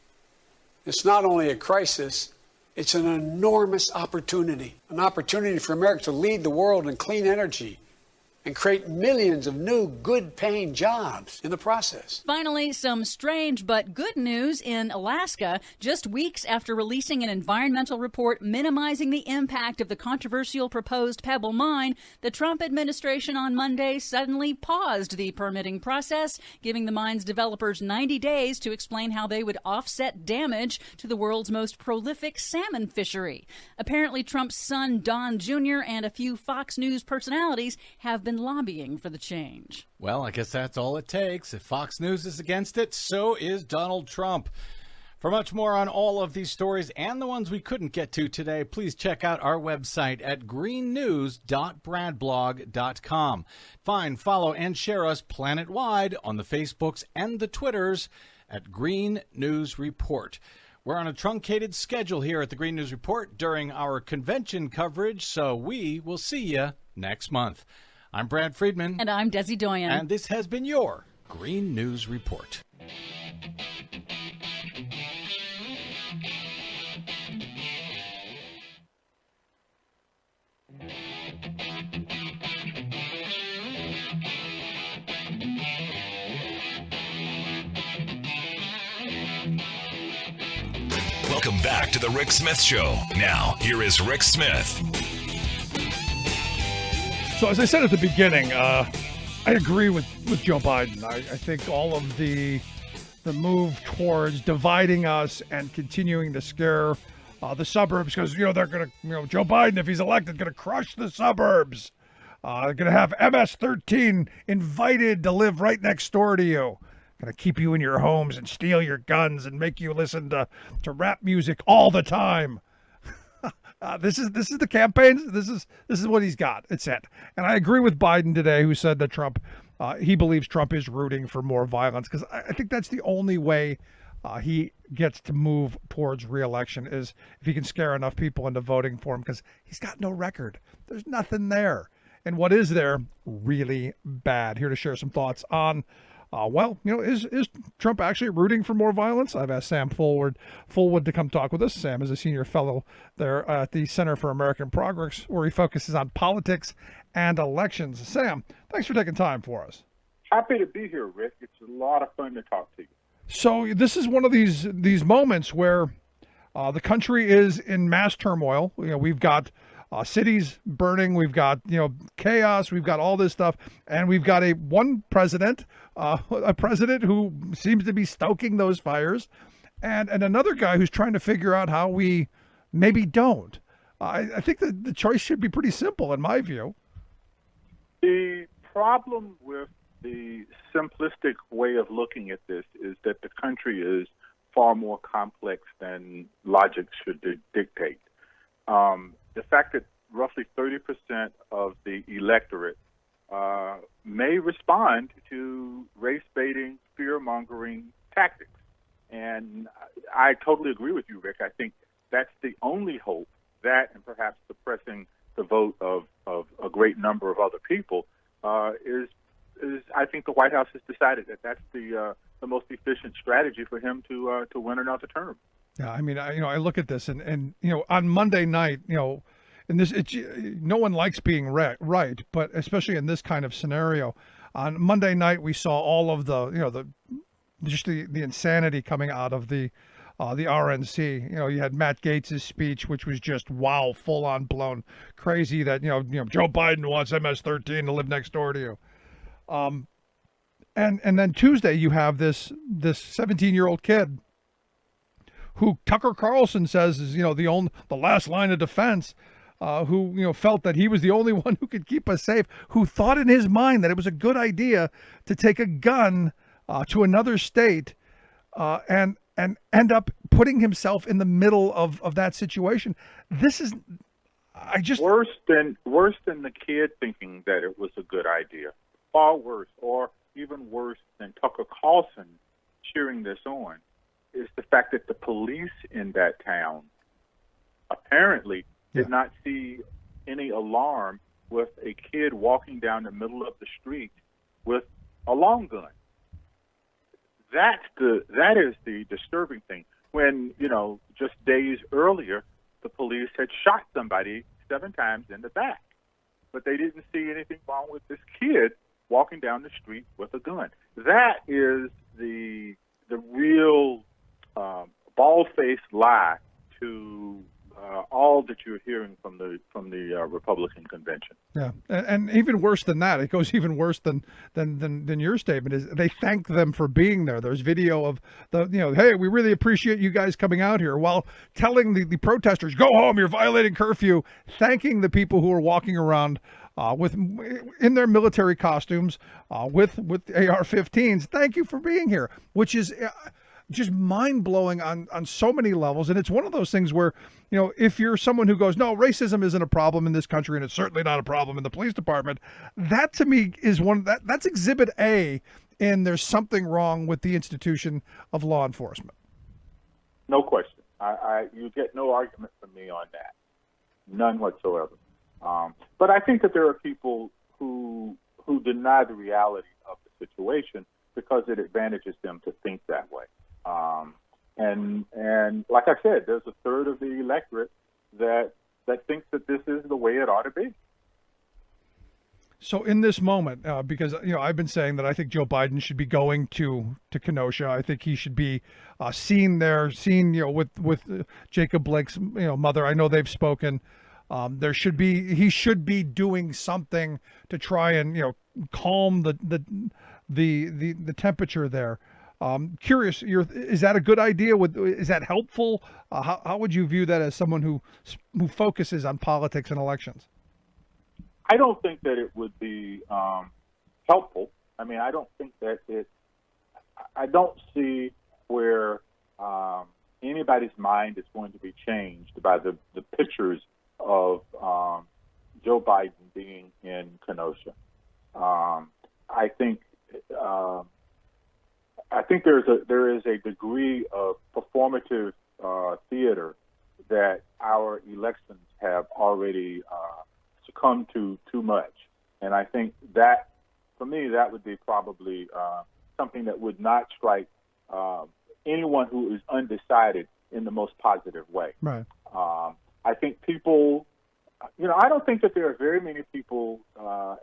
It's not only a crisis, it's an enormous opportunity, an opportunity for America to lead the world in clean energy and create millions of new, good-paying jobs in the process.
Finally, some strange but good news in Alaska. Just weeks after releasing an environmental report minimizing the impact of the controversial proposed Pebble mine, the Trump administration on Monday suddenly paused the permitting process, giving the mine's developers 90 days to explain how they would offset damage to the world's most prolific salmon fishery. Apparently, Trump's son, Don Jr., and a few Fox News personalities have been lobbying for the change.
Well, I guess that's all it takes. If Fox News is against it, so is Donald Trump. For much more on all of these stories and the ones we couldn't get to today, please check out our website at greennews.bradblog.com. Find, follow, and share us planet-wide on the Facebooks and the Twitters at Green News Report. We're on a truncated schedule here at the Green News Report during our convention coverage, so we will see you next month. I'm Brad Friedman.
And I'm Desi Doyen.
And this has been your Green News Report.
Welcome back to the Rick Smith Show. Now, here is Rick Smith.
So as I said at the beginning, I agree with Joe Biden. I think all of the move towards dividing us and continuing to scare the suburbs, because they're going to, Joe Biden, if he's elected, going to crush the suburbs. They're going to have MS-13 invited to live right next door to you. Going to keep you in your homes and steal your guns and make you listen to rap music all the time. This is the campaign. This is what he's got. It's it. And I agree with Biden today, who said that Trump, he believes Trump is rooting for more violence, because I think that's the only way he gets to move towards re-election, is if he can scare enough people into voting for him, because he's got no record. There's nothing there. And what is there? Really bad. Here to share some thoughts on is Trump actually rooting for more violence? I've asked Sam Fullwood to come talk with us. Sam is a senior fellow there at the Center for American Progress, where he focuses on politics and elections. Sam, thanks for taking time for us.
Happy to be here, Rick. It's a lot of fun to talk to you.
So this is one of these moments where the country is in mass turmoil. We've got cities burning, we've got chaos, we've got all this stuff, and we've got a president who seems to be stoking those fires, and another guy who's trying to figure out how we maybe don't. I think that the choice should be pretty simple, in my view.
The problem with the simplistic way of looking at this is that the country is far more complex than logic should dictate. The fact that roughly 30% of the electorate may respond to race-baiting, fear-mongering tactics. And I totally agree with you, Rick. I think that's the only hope, that and perhaps suppressing the vote of a great number of other people is I think the White House has decided that that's the most efficient strategy for him to win another term.
Yeah, I mean, I look at this and on Monday night, and no one likes being right, but especially in this kind of scenario, on Monday night we saw all of the insanity coming out of the RNC. You had Matt Gaetz's speech, which was just full on blown crazy. That Joe Biden wants MS-13 to live next door to you. And then Tuesday you have this 17-year-old kid who Tucker Carlson says is the last line of defense. Who felt that he was the only one who could keep us safe, who thought in his mind that it was a good idea to take a gun to another state and end up putting himself in the middle of that situation. This is worse than the kid thinking that it was a good idea. Far worse, or even worse than Tucker Carlson cheering this on, is the fact that the police in that town apparently did not see any alarm with a kid walking down the middle of the street with a long gun. That is the disturbing thing. When, just days earlier, the police had shot somebody 7 times in the back.
but they didn't see anything wrong with this kid walking down the street with a gun. That is the real bald-faced lie to all that you're hearing from the Republican convention.
Yeah, and even worse than that, it goes even worse than your statement is they thank them for being there. There's video of hey, we really appreciate you guys coming out here, while telling the protesters, go home, you're violating curfew, thanking the people who are walking around in their military costumes with AR-15s. Thank you for being here, which is just mind-blowing on so many levels. And it's one of those things where, if you're someone who goes, no, racism isn't a problem in this country, and it's certainly not a problem in the police department, that to me is that's exhibit A, and there's something wrong with the institution of law enforcement.
No question. You get no argument from me on that. None whatsoever. But I think that there are people who deny the reality of the situation because it advantages them to think that way. And like I said, there's a third of the electorate that thinks that this is the way it ought to be.
So in this moment, because I've been saying that I think Joe Biden should be going to Kenosha. I think he should be seen there, with Jacob Blake's mother. I know they've spoken. He should be doing something to try and calm the temperature there. Curious, is that a good idea? Is that helpful? How would you view that as someone who focuses on politics and elections?
I don't think that it would be helpful. I mean, I don't think that I don't see where anybody's mind is going to be changed by the pictures of Joe Biden being in Kenosha. I think there is a degree of performative theater that our elections have already succumbed to too much, and I think that, for me, that would be probably something that would not strike anyone who is undecided in the most positive way.
Right.
I think people, I don't think that there are very many people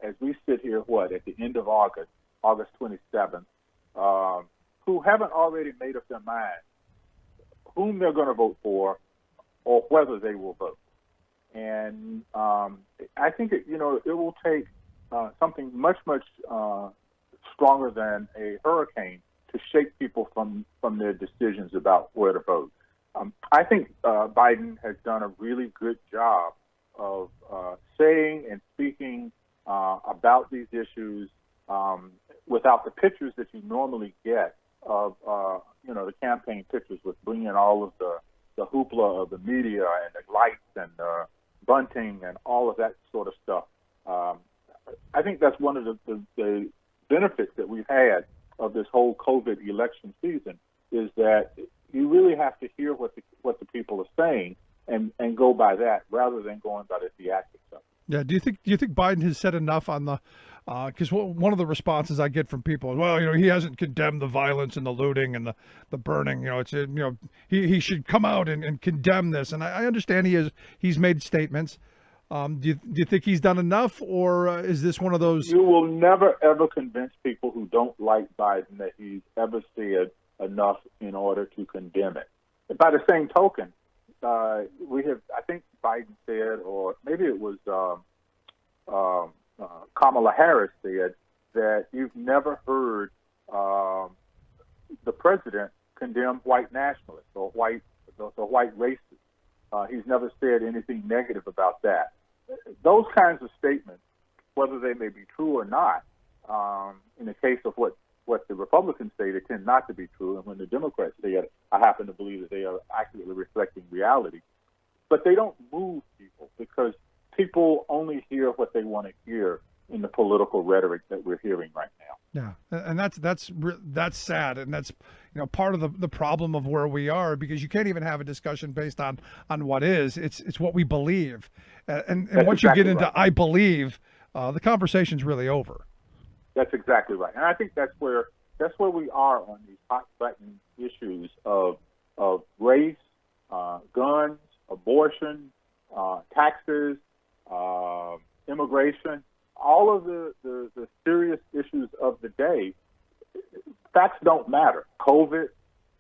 as we sit here, at the end of August 27th, who haven't already made up their mind whom they're going to vote for or whether they will vote. And I think it will take something much, much stronger than a hurricane to shake people from their decisions about where to vote. I think Biden has done a really good job of saying and speaking about these issues without the pictures that you normally get of the campaign pictures, with bringing all of the hoopla of the media and the lights and the bunting and all of that sort of stuff. I think that's one of the benefits that we've had of this whole COVID election season, is that you really have to hear what the people are saying and go by that rather than going by the theatrics of it.
Yeah. Do you think Biden has said enough on the? Because one of the responses I get from people is, well, he hasn't condemned the violence and the looting and the burning. He should come out and condemn this. And I understand he's made statements. Do you think he's done enough, or is this one of those?
You will never ever convince people who don't like Biden that he's ever said enough in order to condemn it. And by the same token, I think Biden said, or maybe it was Kamala Harris said, that you've never heard the president condemn white nationalists or white racists. He's never said anything negative about that. Those kinds of statements, whether they may be true or not, in the case of what the Republicans say, they tend not to be true. And when the Democrats say it, I happen to believe that they are accurately reflecting reality. But they don't move people, because people only hear what they want to hear in the political rhetoric that we're hearing right now.
Yeah, and that's sad, and that's part of the problem of where we are, because you can't even have a discussion based on what is. It's what we believe, and once you get into right. I believe, the conversation's really over.
That's exactly right, and I think that's where we are on these hot button issues of race, guns, abortion, taxes, immigration. immigration, all of the serious issues of the day, facts don't matter. COVID,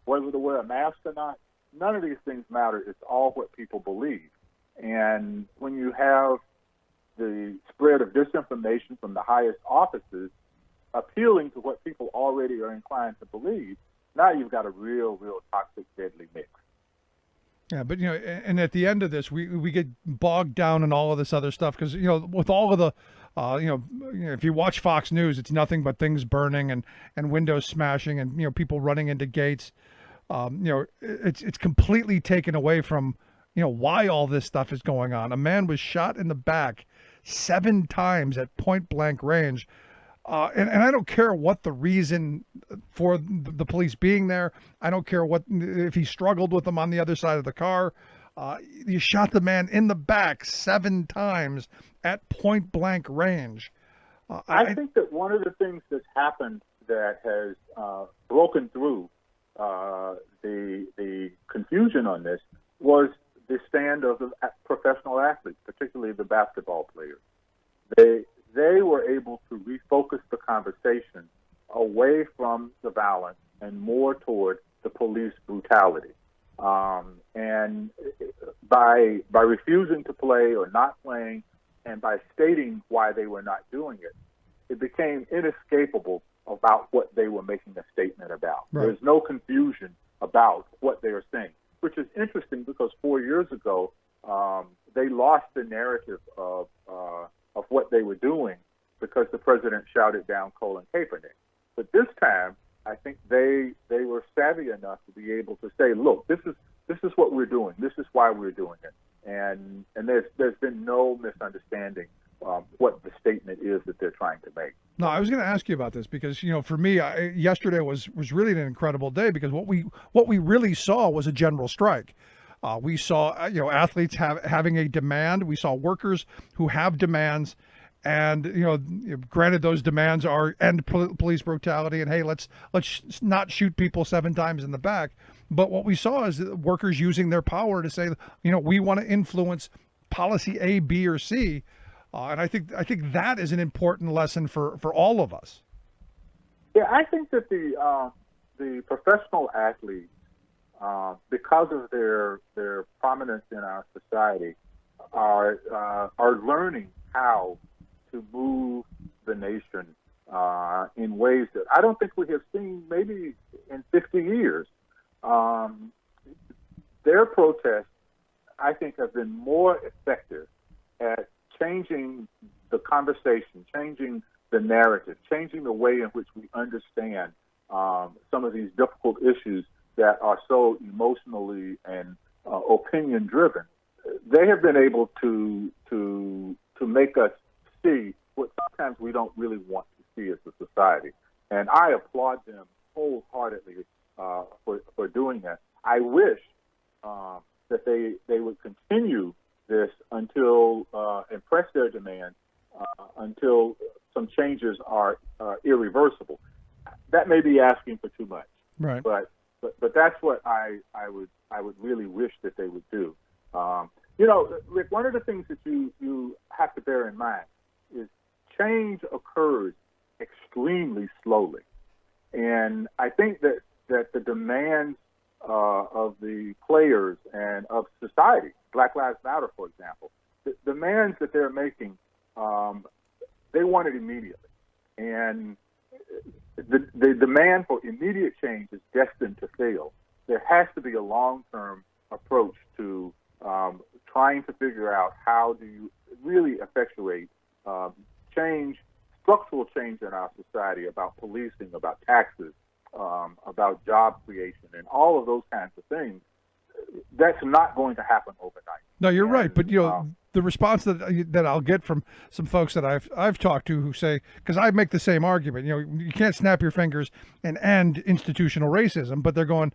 whether to wear a mask or not, none of these things matter. It's all what people believe. And when you have the spread of disinformation from the highest offices appealing to what people already are inclined to believe, now you've got a real toxic, deadly mix.
Yeah, but and at the end of this, we get bogged down in all of this other stuff because with all of the, if you watch Fox News, it's nothing but things burning and windows smashing and people running into gates. It's completely taken away from why all this stuff is going on. A man was shot in the back 7 times at point blank range. And I don't care what the reason for the police being there. I don't care if he struggled with them on the other side of the car. You shot the man in the back 7 times at point blank range.
I think that one of the things that's happened that has broken through the confusion on this was the stand of the professional athletes, particularly the basketball players. They were able to refocus the conversation away from the violence and more toward the police brutality. And by refusing to play or not playing, and by stating why they were not doing it, it became inescapable about what they were making a statement about.
Right.
There's no confusion about what they are saying, which is interesting because 4 years ago, they lost the narrative of what they were doing because the president shouted down Colin Kaepernick. But this time, I think they were savvy enough to be able to say, look, this is what we're doing. This is why we're doing it. And there's been no misunderstanding what the statement is that they're trying to make.
No, I was going to ask you about this because for me, yesterday was really an incredible day because what we really saw was a general strike. We saw athletes having a demand. We saw workers who have demands, and granted those demands are end police brutality and hey, let's not shoot people 7 times in the back. But what we saw is workers using their power to say, we want to influence policy A, B, or C. And I think that is an important lesson for all of us.
Yeah, I think that the professional athletes, because of their prominence in our society, are learning how to move the nation in ways that I don't think we have seen maybe in 50 years. Their protests, I think, have been more effective at changing the conversation, changing the narrative, changing the way in which we understand some of these difficult issues that are so emotionally and opinion driven. They have been able to make us see what sometimes we don't really want to see as a society. And I applaud them wholeheartedly for doing that. I wish that they would continue this until and press their demand until some changes are irreversible. That may be asking for too much,
right?
But that's what I would really wish that they would do. Rick, one of the things that you have to bear in mind is change occurs extremely slowly, and I think that the demands of the players and of society, Black Lives Matter, for example, the demands that they're making, they want it immediately. And the demand for immediate change is destined to fail. There has to be a long-term approach to trying to figure out how do you really effectuate change, structural change in our society about policing, about taxes, about job creation, and all of those kinds of things. That's not going to happen overnight.
No, you're right. But the response that I'll get from some folks that I've talked to who say, because I make the same argument, you can't snap your fingers and end institutional racism, but they're going,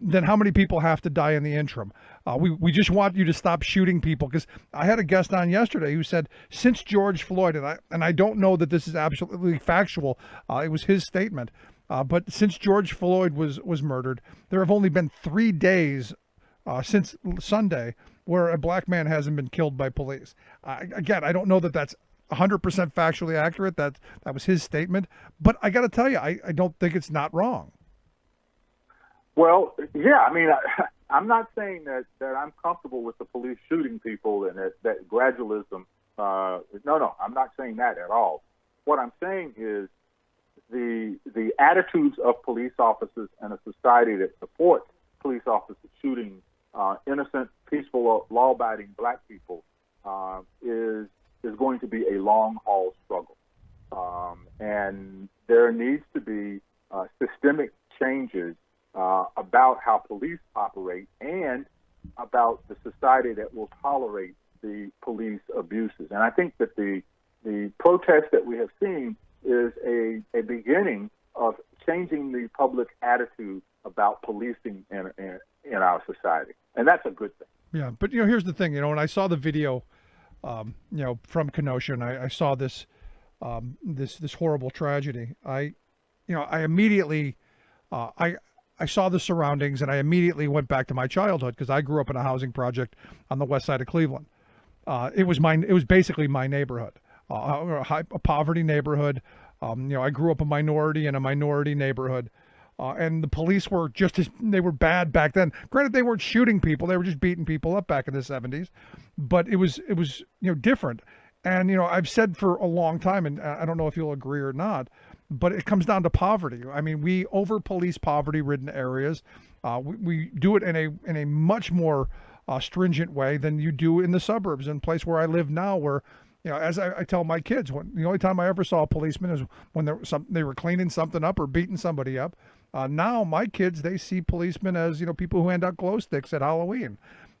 then how many people have to die in the interim? We just want you to stop shooting people. Because I had a guest on yesterday who said since George Floyd, and I don't know that this is absolutely factual, it was his statement, but since George Floyd was murdered, there have only been 3 days since Sunday where a black man hasn't been killed by police. Again, I don't know that that's 100% factually accurate. That was his statement. But I got to tell you, I don't think it's not wrong.
Well, yeah, I mean, I'm not saying that I'm comfortable with the police shooting people and that gradualism. No, I'm not saying that at all. What I'm saying is the attitudes of police officers and a society that supports police officers shooting innocent, peaceful, law-abiding black people is going to be a long-haul struggle. And there needs to be systemic changes about how police operate and about the society that will tolerate the police abuses. And I think that the protest that we have seen is a beginning of changing the public attitude about policing in our society. And that's a good thing.
Yeah, but here's the thing. When I saw the video, from Kenosha, and I saw this this horrible tragedy, I immediately I saw the surroundings, and I immediately went back to my childhood because I grew up in a housing project on the west side of Cleveland. It was basically my neighborhood, a poverty neighborhood. I grew up a minority in a minority neighborhood. And the police were they were bad back then. Granted, they weren't shooting people; they were just beating people up back in the 70s. But it was different. And I've said for a long time, and I don't know if you'll agree or not, but it comes down to poverty. I mean, we over police poverty-ridden areas. We do it in a much more stringent way than you do in the suburbs. In a place where I live now, where as I tell my kids, the only time I ever saw a policeman is when they were cleaning something up or beating somebody up. Now my kids, they see policemen as people who hand out glow sticks at Halloween.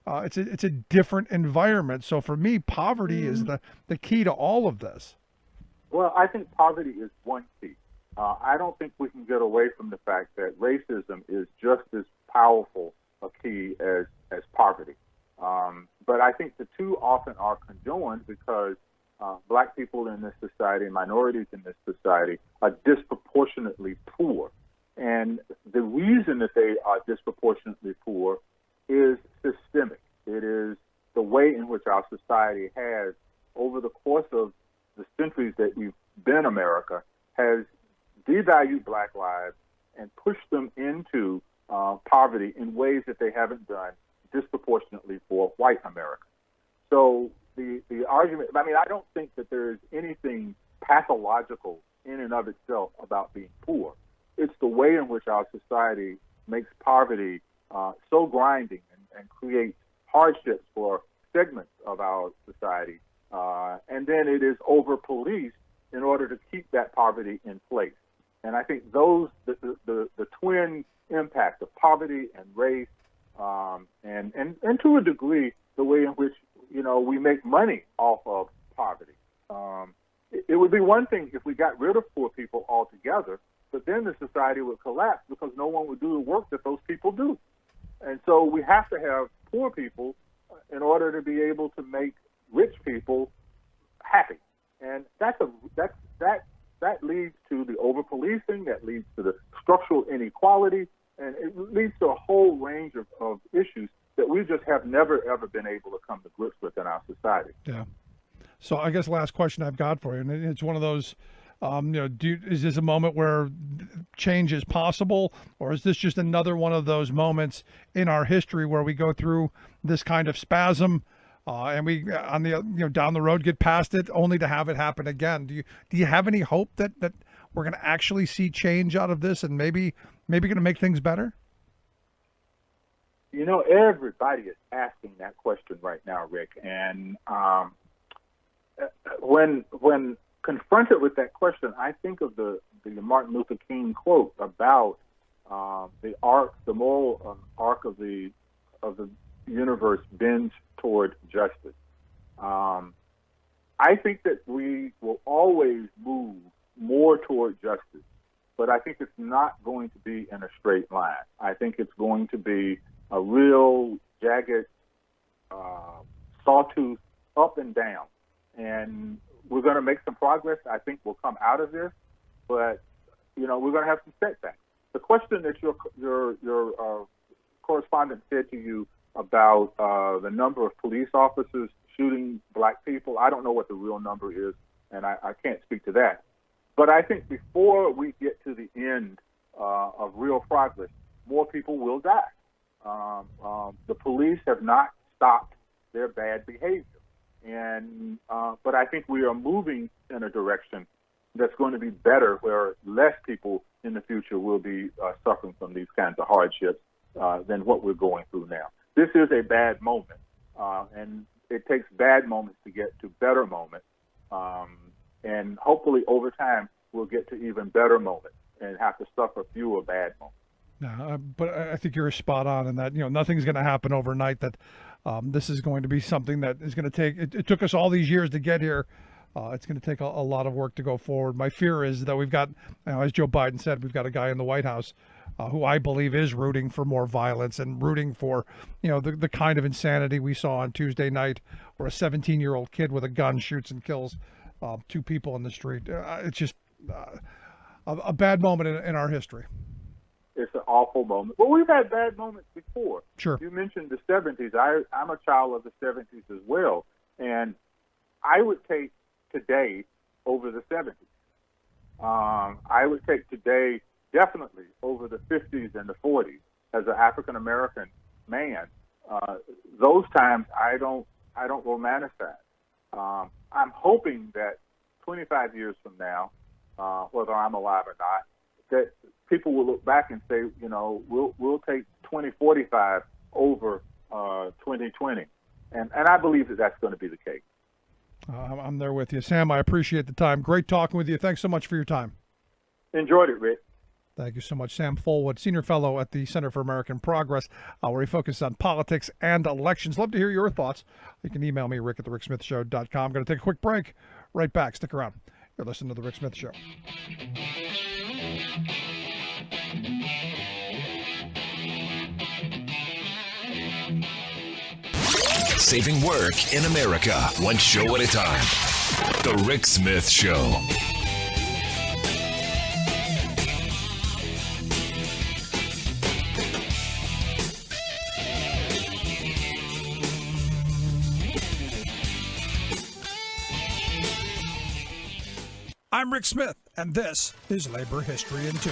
It's a different environment. So for me, poverty is the key to all of this.
Well, I think poverty is one key. I don't think we can get away from the fact that racism is just as powerful a key as poverty. But I think the two often are conjoined because black people in this society, minorities in this society, are disproportionately poor. And the reason that they are disproportionately poor is systemic. It is the way in which our society has, over the course of the centuries that we've been America, has devalued black lives and pushed them into poverty in ways that they haven't done disproportionately for white America. So the argument, I don't think that there is anything pathological in and of itself about being poor. It's the way in which our society makes poverty so grinding and creates hardships for segments of our society. And then it is over-policed in order to keep that poverty in place. And I think the twin impact of poverty and race, and to a degree, the way in which, we make money off of poverty. It would be one thing if we got rid of poor people altogether, but then the society would collapse because no one would do the work that those people do. And so we have to have poor people in order to be able to make rich people happy. And that leads to the over-policing, that leads to the structural inequality, and it leads to a whole range of issues that we just have never, ever been able to come to grips with in our society.
Yeah. So I guess last question I've got for you, and it's one of those, is this a moment where change is possible, or is this just another one of those moments in our history where we go through this kind of spasm, and we down the road get past it, only to have it happen again? Do you have any hope that we're going to actually see change out of this, and maybe going to make things better?
Everybody is asking that question right now, Rick, and when confronted with that question, I think of the Martin Luther King quote about the moral arc of the universe bends toward justice. I think that we will always move more toward justice, but I think it's not going to be in a straight line. I think it's going to be a real jagged sawtooth up and down. And we're going to make some progress. I think we'll come out of this, but we're going to have some setbacks. The question that your correspondent said to you about the number of police officers shooting black people. I don't know what the real number is, and I can't speak to that. But I think before we get to the end of real progress, more people will die. The police have not stopped their bad behavior, and but I think we are moving in a direction that's going to be better, where less people in the future will be suffering from these kinds of hardships than what we're going through now. This is a bad moment, and it takes bad moments to get to better moments. And hopefully over time, we'll get to even better moments and have to suffer fewer bad moments.
No, but I think you're spot on in that, nothing's going to happen overnight, that this is going to be something that is going to take, it took us all these years to get here. It's going to take a lot of work to go forward. My fear is that we've got, as Joe Biden said, we've got a guy in the White House who I believe is rooting for more violence and rooting for, the kind of insanity we saw on Tuesday night, where a 17-year-old kid with a gun shoots and kills 2 people in the street. It's just a bad moment in our history.
It's an awful moment. But we've had bad moments before.
Sure.
You mentioned the 70s. I'm a child of the 70s as well. And I would take today over the 70s. I would take today definitely over the 50s and the 40s as an African-American man. Those times I don't romanticize. I'm hoping that 25 years from now, whether I'm alive or not, that people will look back and say, we'll take 2045 over 2020. And I believe that that's going to be the case.
I'm there with you. Sam, I appreciate the time. Great talking with you. Thanks so much for your time.
Enjoyed it, Rick.
Thank you so much. Sam Fullwood, Senior Fellow at the Center for American Progress, where he focuses on politics and elections. Love to hear your thoughts. You can email me, rick@thericksmithshow.com. I'm going to take a quick break. Right back. Stick around. You're listening to The Rick Smith Show.
Saving work in America, one show at a time. The Rick Smith Show.
I'm Rick Smith, and this is Labor History in 2.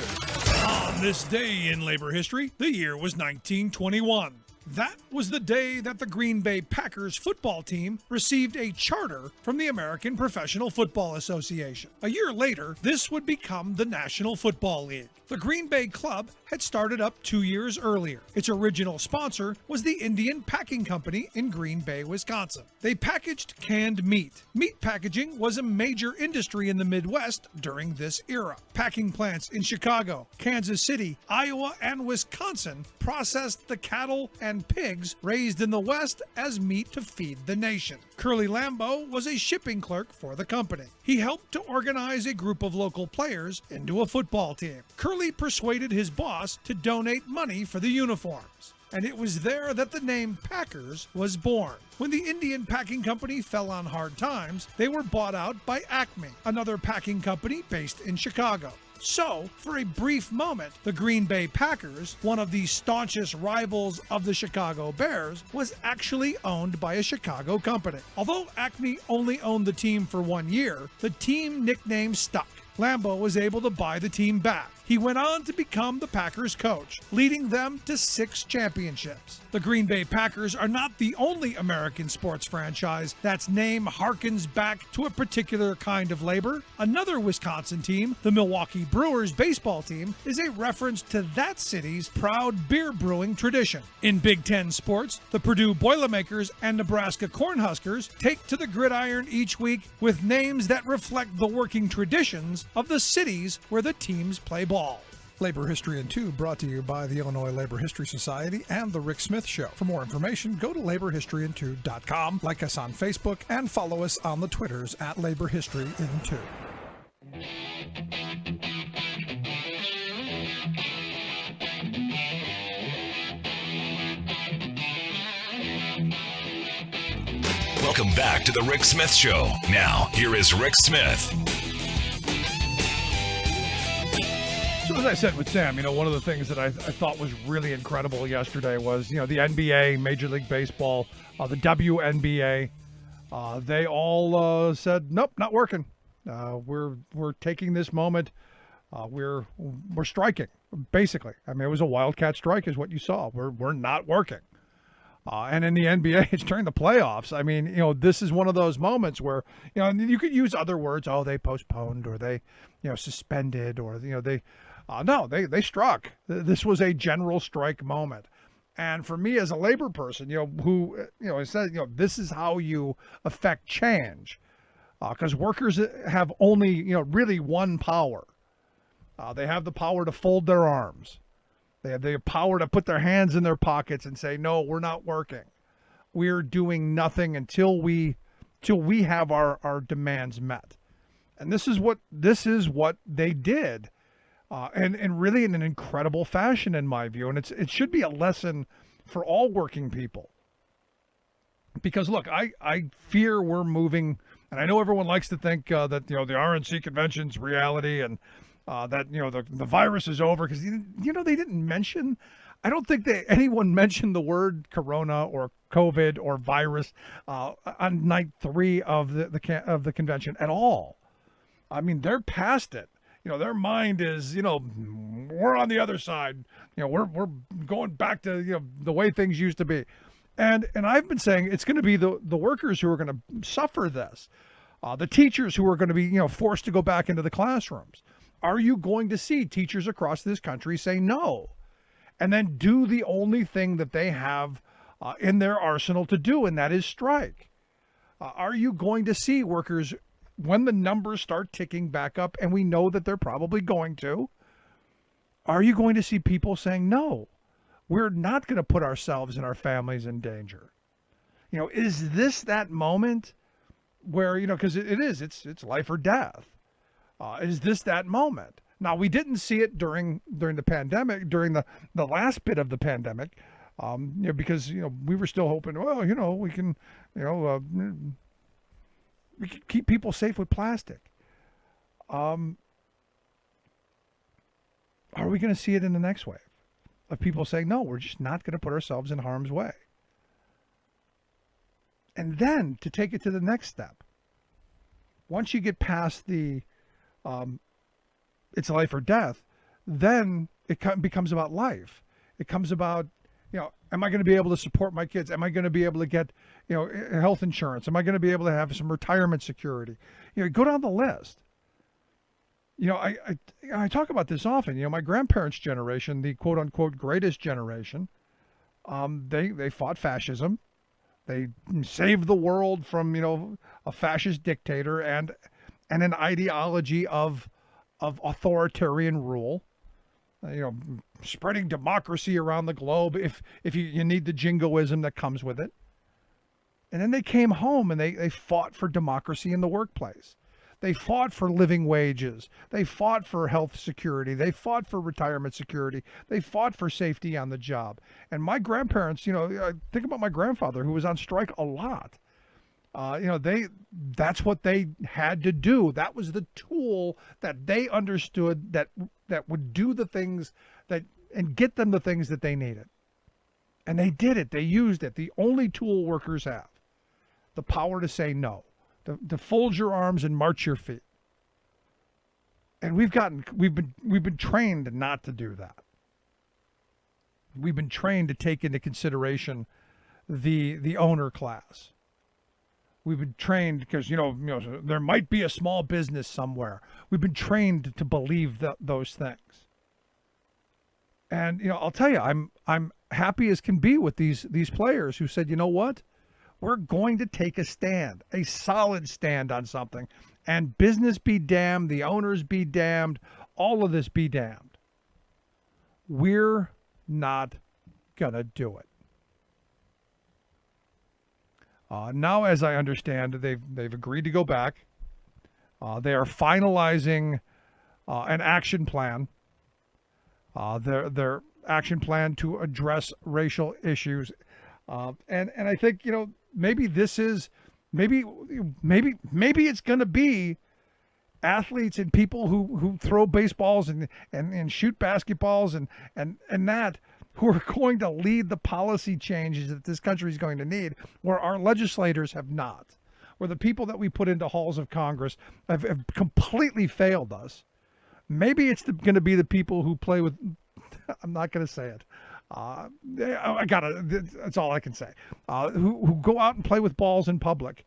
On this day in labor history, the year was 1921. That was the day that the Green Bay Packers football team received a charter from the American Professional Football Association. A year later, this would become the National Football League. The Green Bay Club had started up 2 years earlier. Its original sponsor was the Indian Packing Company in Green Bay, Wisconsin. They packaged canned meat. Meat packaging was a major industry in the Midwest during this era. Packing plants in Chicago, Kansas City, Iowa, and Wisconsin processed the cattle and pigs raised in the West as meat to feed the nation. Curly Lambeau was a shipping clerk for the company. He helped to organize a group of local players into a football team. Curly persuaded his boss to donate money for the uniforms, and it was there that the name Packers was born. When the Indian Packing Company fell on hard times, they were bought out by Acme, another packing company based in Chicago. So, for a brief moment, the Green Bay Packers, one of the staunchest rivals of the Chicago Bears, was actually owned by a Chicago company. Although Acme only owned the team for 1 year, the team nickname stuck. Lambeau was able to buy the team back. He went on to become the Packers coach, leading them to 6 championships. The Green Bay Packers are not the only American sports franchise that's name harkens back to a particular kind of labor. Another Wisconsin team, the Milwaukee Brewers baseball team, is a reference to that city's proud beer brewing tradition. In Big Ten sports, the Purdue Boilermakers and Nebraska Cornhuskers take to the gridiron each week with names that reflect the working traditions of the cities where the teams play ball. Labor History in 2 brought to you by the Illinois Labor History Society and The Rick Smith Show. For more information, go to laborhistoryin2.com, like us on Facebook, and follow us on the Twitters at Labor History in 2.
Welcome back to The Rick Smith Show. Now, here is Rick Smith.
So as I said with Sam, one of the things that I thought was really incredible yesterday was, the NBA, Major League Baseball, the WNBA, they all said, nope, not working. We're taking this moment. We're striking, basically. I mean, it was a wildcat strike is what you saw. We're not working. And in the NBA, it's during the playoffs. I mean, this is one of those moments where, you could use other words. Oh, they postponed, or they, suspended, or, they struck. This was a general strike moment. And for me as a labor person, who, said, this is how you affect change. Because workers have only, really one power. They have the power to fold their arms. They have the power to put their hands in their pockets and say, no, we're not working. We're doing nothing until we have our demands met. And this is what they did. And really in an incredible fashion, in my view. And it should be a lesson for all working people. Because look, I fear we're moving, and I know everyone likes to think that, the RNC convention's reality and that, the virus is over, because, they didn't mention, I don't think anyone mentioned the word corona or COVID or virus on night 3 of the convention at all. I mean, they're past it. Their mind is, we're on the other side. We're going back to, the way things used to be. And I've been saying it's going to be the workers who are going to suffer this. The teachers who are going to be, forced to go back into the classrooms. Are you going to see teachers across this country say no and then do the only thing that they have in their arsenal to do, and that is strike? Are you going to see workers, when the numbers start ticking back up, and we know that they're probably going to, are you going to see people saying, no, we're not going to put ourselves and our families in danger? Is this that moment where, because it's life or death? Is this that moment? Now, we didn't see it during the pandemic, during the last bit of the pandemic, because, we were still hoping, well, we can, we can keep people safe with plastic. Are we going to see it in the next wave of people saying, no, we're just not going to put ourselves in harm's way? And then to take it to the next step, once you get past the it's life or death, then it becomes about life. It comes about, am I going to be able to support my kids? Am I going to be able to get, health insurance? Am I going to be able to have some retirement security? Go down the list. I talk about this often. My grandparents' generation, the quote unquote greatest generation, they fought fascism. They saved the world from, a fascist dictator and an ideology of authoritarian rule, spreading democracy around the globe if you need the jingoism that comes with it. And then they came home and they fought for democracy in the workplace. They fought for living wages. They fought for health security. They fought for retirement security. They fought for safety on the job. And my grandparents, think about my grandfather, who was on strike a lot. That's what they had to do. That was the tool that they understood that would do the things and get them the things that they needed. And they did it. They used it. The only tool workers have, the power to say no, to fold your arms and march your feet. And we've been trained not to do that. We've been trained to take into consideration the owner class. We've been trained because, there might be a small business somewhere. We've been trained to believe those things. And, I'll tell you, I'm happy as can be with these players who said, you know what? We're going to take a stand, a solid stand on something. And business be damned, the owners be damned, all of this be damned. We're not going to do it. Now, as I understand, they've agreed to go back. They are finalizing an action plan. Their action plan to address racial issues, and I think maybe this is maybe it's going to be athletes and people who throw baseballs and shoot basketballs and that, who are going to lead the policy changes that this country is going to need, where our legislators have not, where the people that we put into halls of Congress have completely failed us. Maybe it's going to be the people who play with, I'm not going to say it. That's all I can say. Who go out and play with balls in public,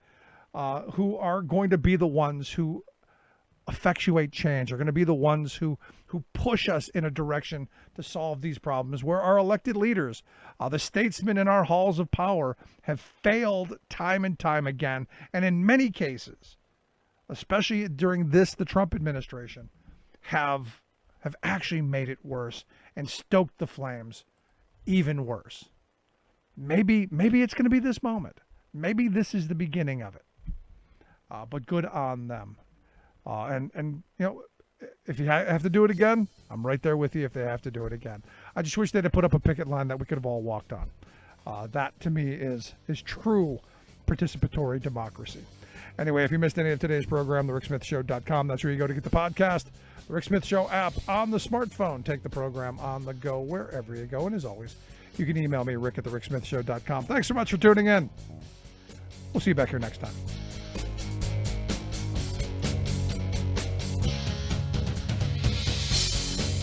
who are going to be the ones who effectuate change, are going to be the ones who push us in a direction to solve these problems, where our elected leaders, the statesmen in our halls of power, have failed time and time again. And in many cases, especially during the Trump administration, have actually made it worse and stoked the flames even worse. Maybe it's going to be this moment. Maybe this is the beginning of it. But good on them. And if you have to do it again, I'm right there with you if they have to do it again. I just wish they'd have put up a picket line that we could have all walked on. That, to me, is true participatory democracy. Anyway, if you missed any of today's program, thericksmithshow.com. That's where you go to get the podcast. The Rick Smith Show app on the smartphone. Take the program on the go wherever you go. And as always, you can email me, rick@thericksmithshow.com. Thanks so much for tuning in. We'll see you back here next time.